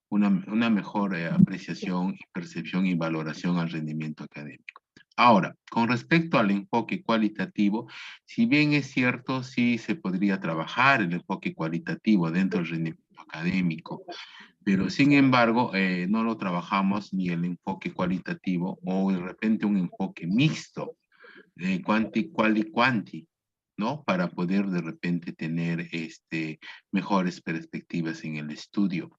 [SPEAKER 3] una mejor apreciación, percepción y valoración al rendimiento académico. Ahora, con respecto al enfoque cualitativo, si bien es cierto, sí se podría trabajar el enfoque cualitativo dentro del rendimiento académico, pero sin embargo, no lo trabajamos ni el enfoque cualitativo o de repente un enfoque mixto, cuanti, quali, quanti, ¿no? Para poder de repente tener mejores perspectivas en el estudio.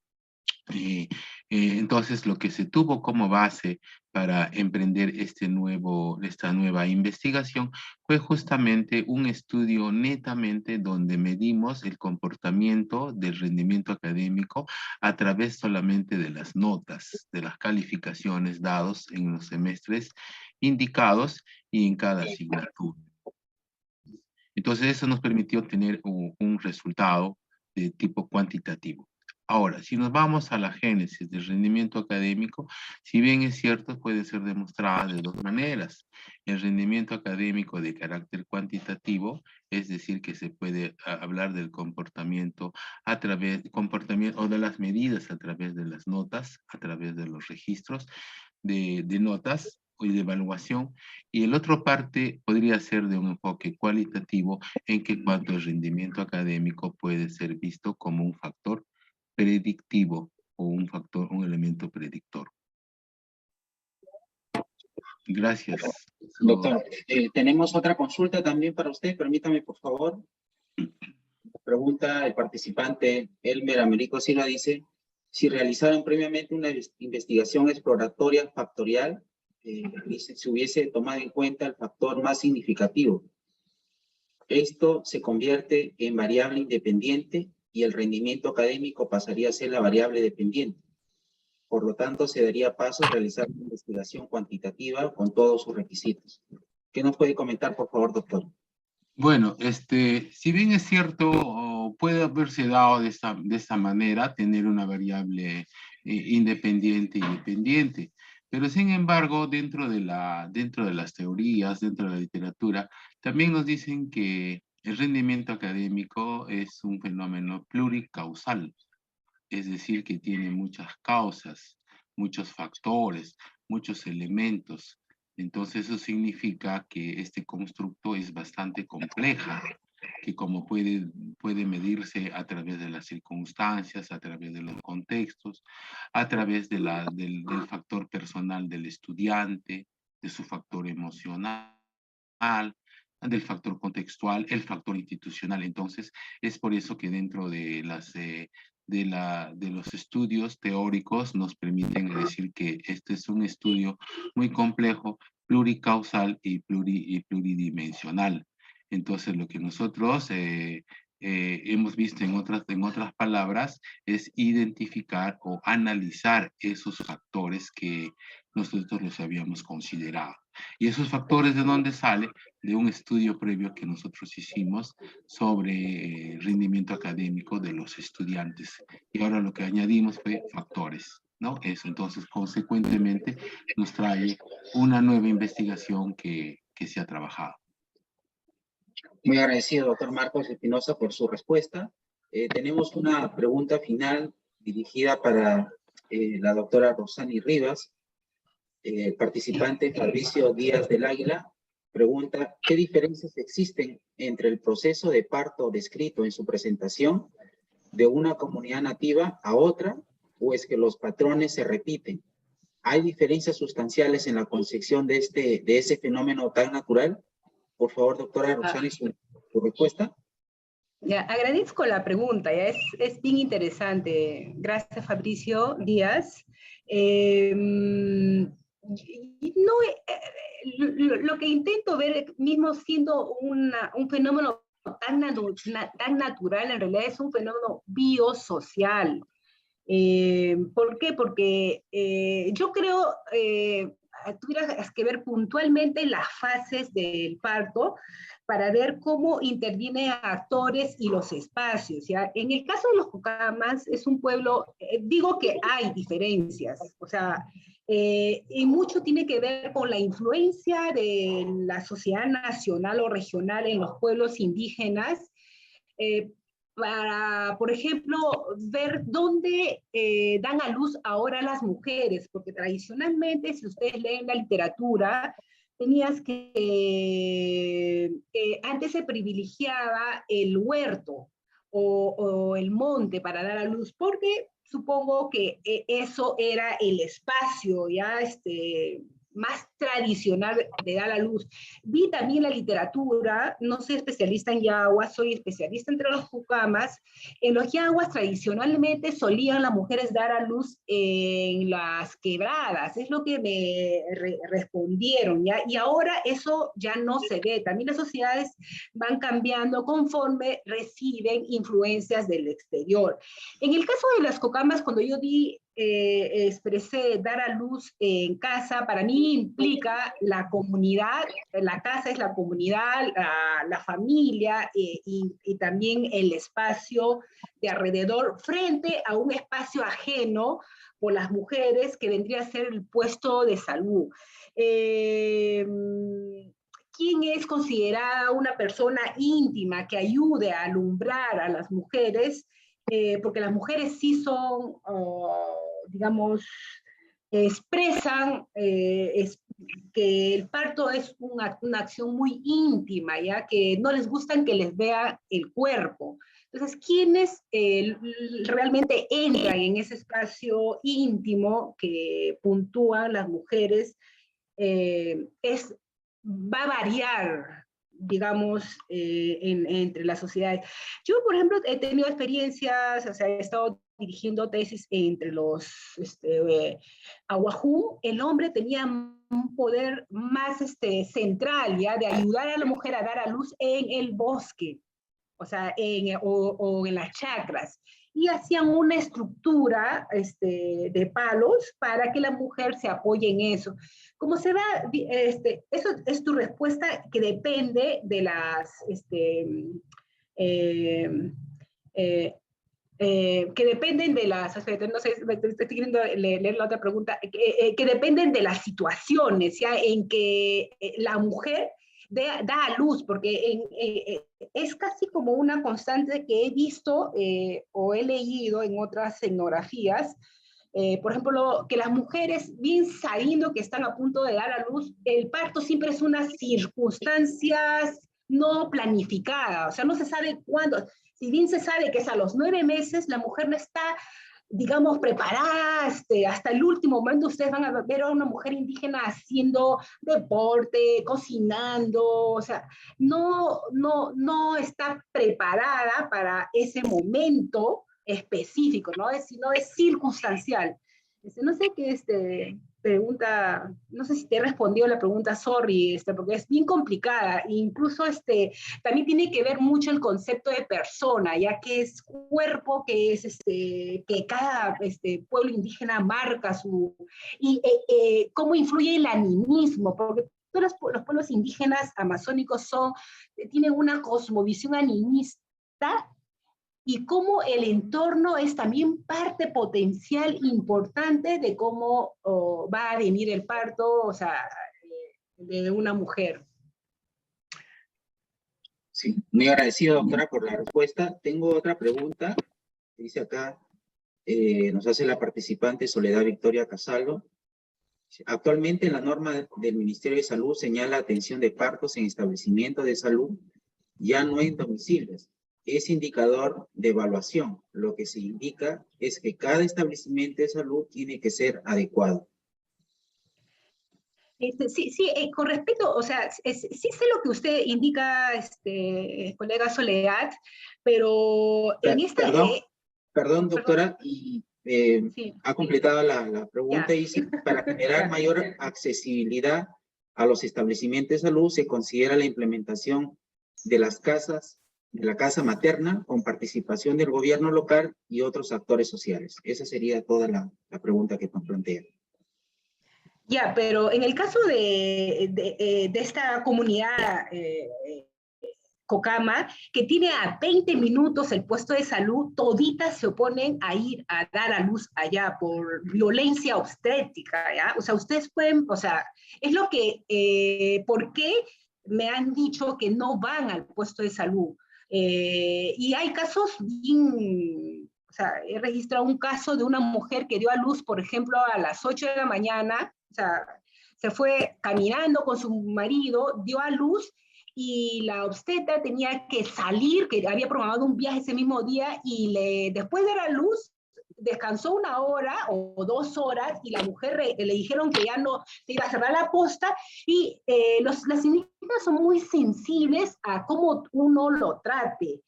[SPEAKER 3] Entonces, lo que se tuvo como base para emprender esta nueva investigación fue justamente un estudio netamente donde medimos el comportamiento del rendimiento académico a través solamente de las notas, de las calificaciones dados en los semestres indicados y en cada asignatura. Entonces, eso nos permitió tener un resultado de tipo cuantitativo. Ahora, si nos vamos a la génesis del rendimiento académico, si bien es cierto, puede ser demostrada de 2 maneras. El rendimiento académico de carácter cuantitativo, es decir, que se puede hablar del comportamiento o de las medidas a través de las notas, a través de los registros de notas y de evaluación. Y el otro parte podría ser de un enfoque cualitativo en que cuanto al rendimiento académico puede ser visto como un factor predictivo o un elemento predictor. Gracias.
[SPEAKER 1] Doctor, tenemos otra consulta también para usted. Permítame, por favor. Pregunta el participante Elmer Américo Silva, dice, si realizaron previamente una investigación exploratoria factorial, dice, se hubiese tomado en cuenta el factor más significativo. Esto se convierte en variable independiente y el rendimiento académico pasaría a ser la variable dependiente. Por lo tanto, se daría paso a realizar una investigación cuantitativa con todos sus requisitos. ¿Qué nos puede comentar, por favor, doctor?
[SPEAKER 3] Bueno, si bien es cierto, puede haberse dado de esta manera, tener una variable independiente y dependiente. Pero sin embargo, dentro de las teorías, dentro de la literatura, también nos dicen que el rendimiento académico es un fenómeno pluricausal, es decir, que tiene muchas causas, muchos factores, muchos elementos. Entonces eso significa que este constructo es bastante compleja, que como puede medirse a través de las circunstancias, a través de los contextos, a través del factor personal del estudiante, de su factor emocional, del factor contextual, el factor institucional. Entonces, es por eso que dentro de los estudios teóricos nos permiten decir que este es un estudio muy complejo, pluricausal y pluridimensional. Entonces, lo que nosotros hemos visto en otras palabras es identificar o analizar esos factores que nosotros los habíamos considerado. Y esos factores, ¿de dónde sale? De un estudio previo que nosotros hicimos sobre rendimiento académico de los estudiantes. Y ahora lo que añadimos fue factores, ¿no? Eso, entonces, consecuentemente, nos trae una nueva investigación que se ha trabajado.
[SPEAKER 1] Muy agradecido, doctor Marcos Espinosa, por su respuesta. Tenemos una pregunta final dirigida para la doctora Rosani Rivas. El participante Fabricio Díaz del Águila pregunta, ¿qué diferencias existen entre el proceso de parto descrito en su presentación de una comunidad nativa a otra, o es que los patrones se repiten? ¿Hay diferencias sustanciales en la concepción de ese fenómeno tan natural? Por favor, doctora Roxana, su respuesta.
[SPEAKER 4] Ya, agradezco la pregunta, ya es bien interesante. Gracias, Fabricio Díaz. Lo que intento ver, mismo siendo un fenómeno tan natural, en realidad es un fenómeno biosocial. ¿Por qué? Porque yo creo, tuvieras que ver puntualmente las fases del parto para ver cómo intervienen actores y los espacios, ¿ya? En el caso de los Pucama's, es un pueblo, digo que hay diferencias, o sea, y mucho tiene que ver con la influencia de la sociedad nacional o regional en los pueblos indígenas, para, por ejemplo, ver dónde dan a luz ahora las mujeres, porque tradicionalmente, si ustedes leen la literatura, tenías antes se privilegiaba el huerto o el monte para dar a luz, porque supongo que eso era el espacio ya más tradicional de dar a luz. Vi también la literatura, no soy especialista en yaguas, soy especialista entre los Pucama's. En los yaguas tradicionalmente solían las mujeres dar a luz en las quebradas, es lo que me respondieron, ¿ya? Y ahora eso ya no se ve. También las sociedades van cambiando conforme reciben influencias del exterior. En el caso de las Pucama's, cuando yo expresé dar a luz en casa, para mí implica la comunidad, la casa es la comunidad, la familia y también el espacio de alrededor frente a un espacio ajeno por las mujeres que vendría a ser el puesto de salud. ¿Quién es considerada una persona íntima que ayude a alumbrar a las mujeres? Porque las mujeres sí son, digamos, expresan que el parto es una acción muy íntima, ¿ya? Que no les gustan que les vea el cuerpo. Entonces, ¿quiénes realmente entran en ese espacio íntimo que puntúan las mujeres? Va a variar, digamos, entre las sociedades. Yo, por ejemplo, he tenido experiencias, o sea, he estado dirigiendo tesis entre los aguajú. El hombre tenía un poder más central, ¿ya? De ayudar a la mujer a dar a luz en el bosque, o sea, o en las chacras. Y hacían una estructura de palos para que la mujer se apoye en eso. Como se va, eso es tu respuesta que depende de las, que dependen de las, no sé, estoy queriendo leer la otra pregunta, que dependen de las situaciones, ¿ya? En que la mujer da a luz, porque es casi como una constante que he visto o he leído en otras etnografías, por ejemplo, que las mujeres, bien sabiendo que están a punto de dar a luz, el parto siempre es unas circunstancias no planificadas, o sea, no se sabe cuándo. Si bien se sabe que es a los 9 meses, la mujer no está, digamos, preparada hasta el último momento. Ustedes van a ver a una mujer indígena haciendo deporte, cocinando, o sea, no está preparada para ese momento específico, ¿no? Sino es circunstancial. No sé qué pregunta, no sé si te he respondido la pregunta, sorry, porque es bien complicada. Incluso también tiene que ver mucho el concepto de persona, ya que es cuerpo, que es que cada pueblo indígena marca y cómo influye el animismo, porque todos los pueblos indígenas amazónicos tienen una cosmovisión animista, y cómo el entorno es también parte potencial importante de cómo va a venir el parto, o sea, de una mujer.
[SPEAKER 1] Sí, muy agradecido, doctora, por la respuesta. Tengo otra pregunta. Dice acá, nos hace la participante Soledad Victoria Casaldo. Actualmente la norma del Ministerio de Salud señala atención de partos en establecimientos de salud, ya no en domicilios. Es indicador de evaluación. Lo que se indica es que cada establecimiento de salud tiene que ser adecuado.
[SPEAKER 4] Con respecto, o sea, sí sé lo que usted indica, colega Soledad, pero en esta...
[SPEAKER 1] Perdón, doctora, y
[SPEAKER 4] sí,
[SPEAKER 1] ha completado la pregunta,
[SPEAKER 4] ya.
[SPEAKER 1] y dice, para generar
[SPEAKER 4] Ya.
[SPEAKER 1] mayor accesibilidad a los establecimientos de salud, se considera la implementación de las casas, de la casa materna, con participación del gobierno local y otros actores sociales. Esa sería toda la pregunta que nos plantea.
[SPEAKER 4] Ya, pero en el caso de esta comunidad Cocama, que tiene a 20 minutos el puesto de salud, toditas se oponen a ir a dar a luz allá por violencia obstétrica, ¿ya? O sea, ustedes pueden, o sea, es lo que, ¿por qué me han dicho que no van al puesto de salud? Y hay casos bien, o sea, he registrado un caso de una mujer que dio a luz, por ejemplo, a las 8 de la mañana, o sea, se fue caminando con su marido, dio a luz, y la obstetra tenía que salir, que había programado un viaje ese mismo día, y después de la luz descansó 1 hora o 2 horas, y la mujer le dijeron que ya no se iba a cerrar la posta, y las indígenas son muy sensibles a cómo uno lo trate.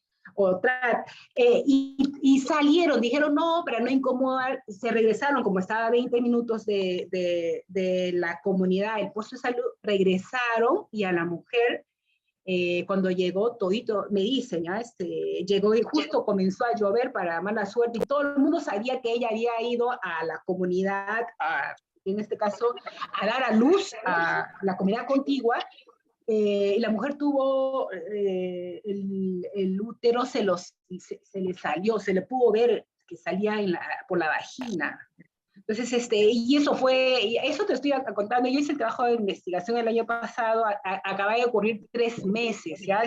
[SPEAKER 4] Y salieron, dijeron no, para no incomodar, se regresaron, como estaba a 20 minutos de la comunidad, el puesto de salud, regresaron, y a la mujer, cuando llegó todito, me dicen, ¿ya? Llegó y justo comenzó a llover para mala suerte, y todo el mundo sabía que ella había ido a la comunidad, en este caso, a dar a luz a la comunidad contigua. Y la mujer tuvo, el útero se le salió, se le pudo ver que salía por la vagina. Entonces, y eso te estoy contando. Yo hice el trabajo de investigación el año pasado, acaba de ocurrir 3 meses, ¿ya?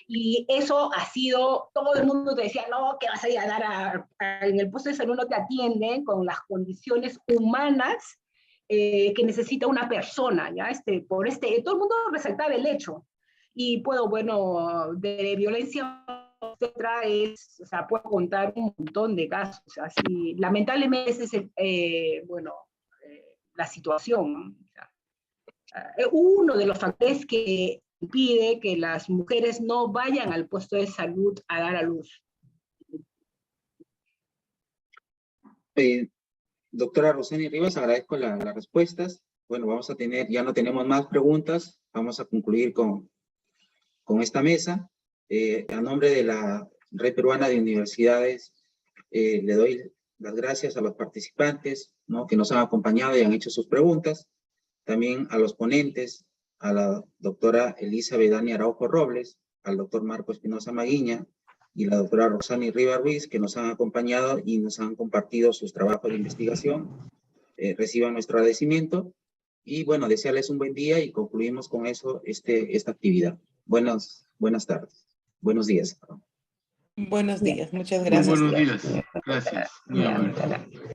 [SPEAKER 4] Y eso ha sido, todo el mundo te decía, no, que vas a ir a dar en el puesto de salud no te atienden con las condiciones humanas que necesita una persona, ¿ya? Todo el mundo resaltaba el hecho. Y puedo, bueno, de violencia o sea, puedo contar un montón de casos. Así, lamentablemente ese es la situación, ¿no? O sea, uno de los factores que impide que las mujeres no vayan al puesto de salud a dar a luz.
[SPEAKER 1] Doctora Rosani Rivas, agradezco las respuestas. Bueno, ya no tenemos más preguntas, vamos a concluir con esta mesa. A nombre de la Red Peruana de Universidades, le doy las gracias a los participantes, ¿no?, que nos han acompañado y han hecho sus preguntas. También a los ponentes, a la doctora Elisa Bedani Araujo Robles, al doctor Marco Espinosa Maguiña y la doctora Rosani Rivas Ruiz, que nos han acompañado y nos han compartido sus trabajos de investigación. Reciban nuestro agradecimiento. Y bueno, desearles un buen día, y concluimos con eso esta actividad. Buenas tardes. Buenos días.
[SPEAKER 2] Buenos días, muchas
[SPEAKER 3] Muy
[SPEAKER 2] gracias.
[SPEAKER 3] buenos días. Gracias. Muy amable.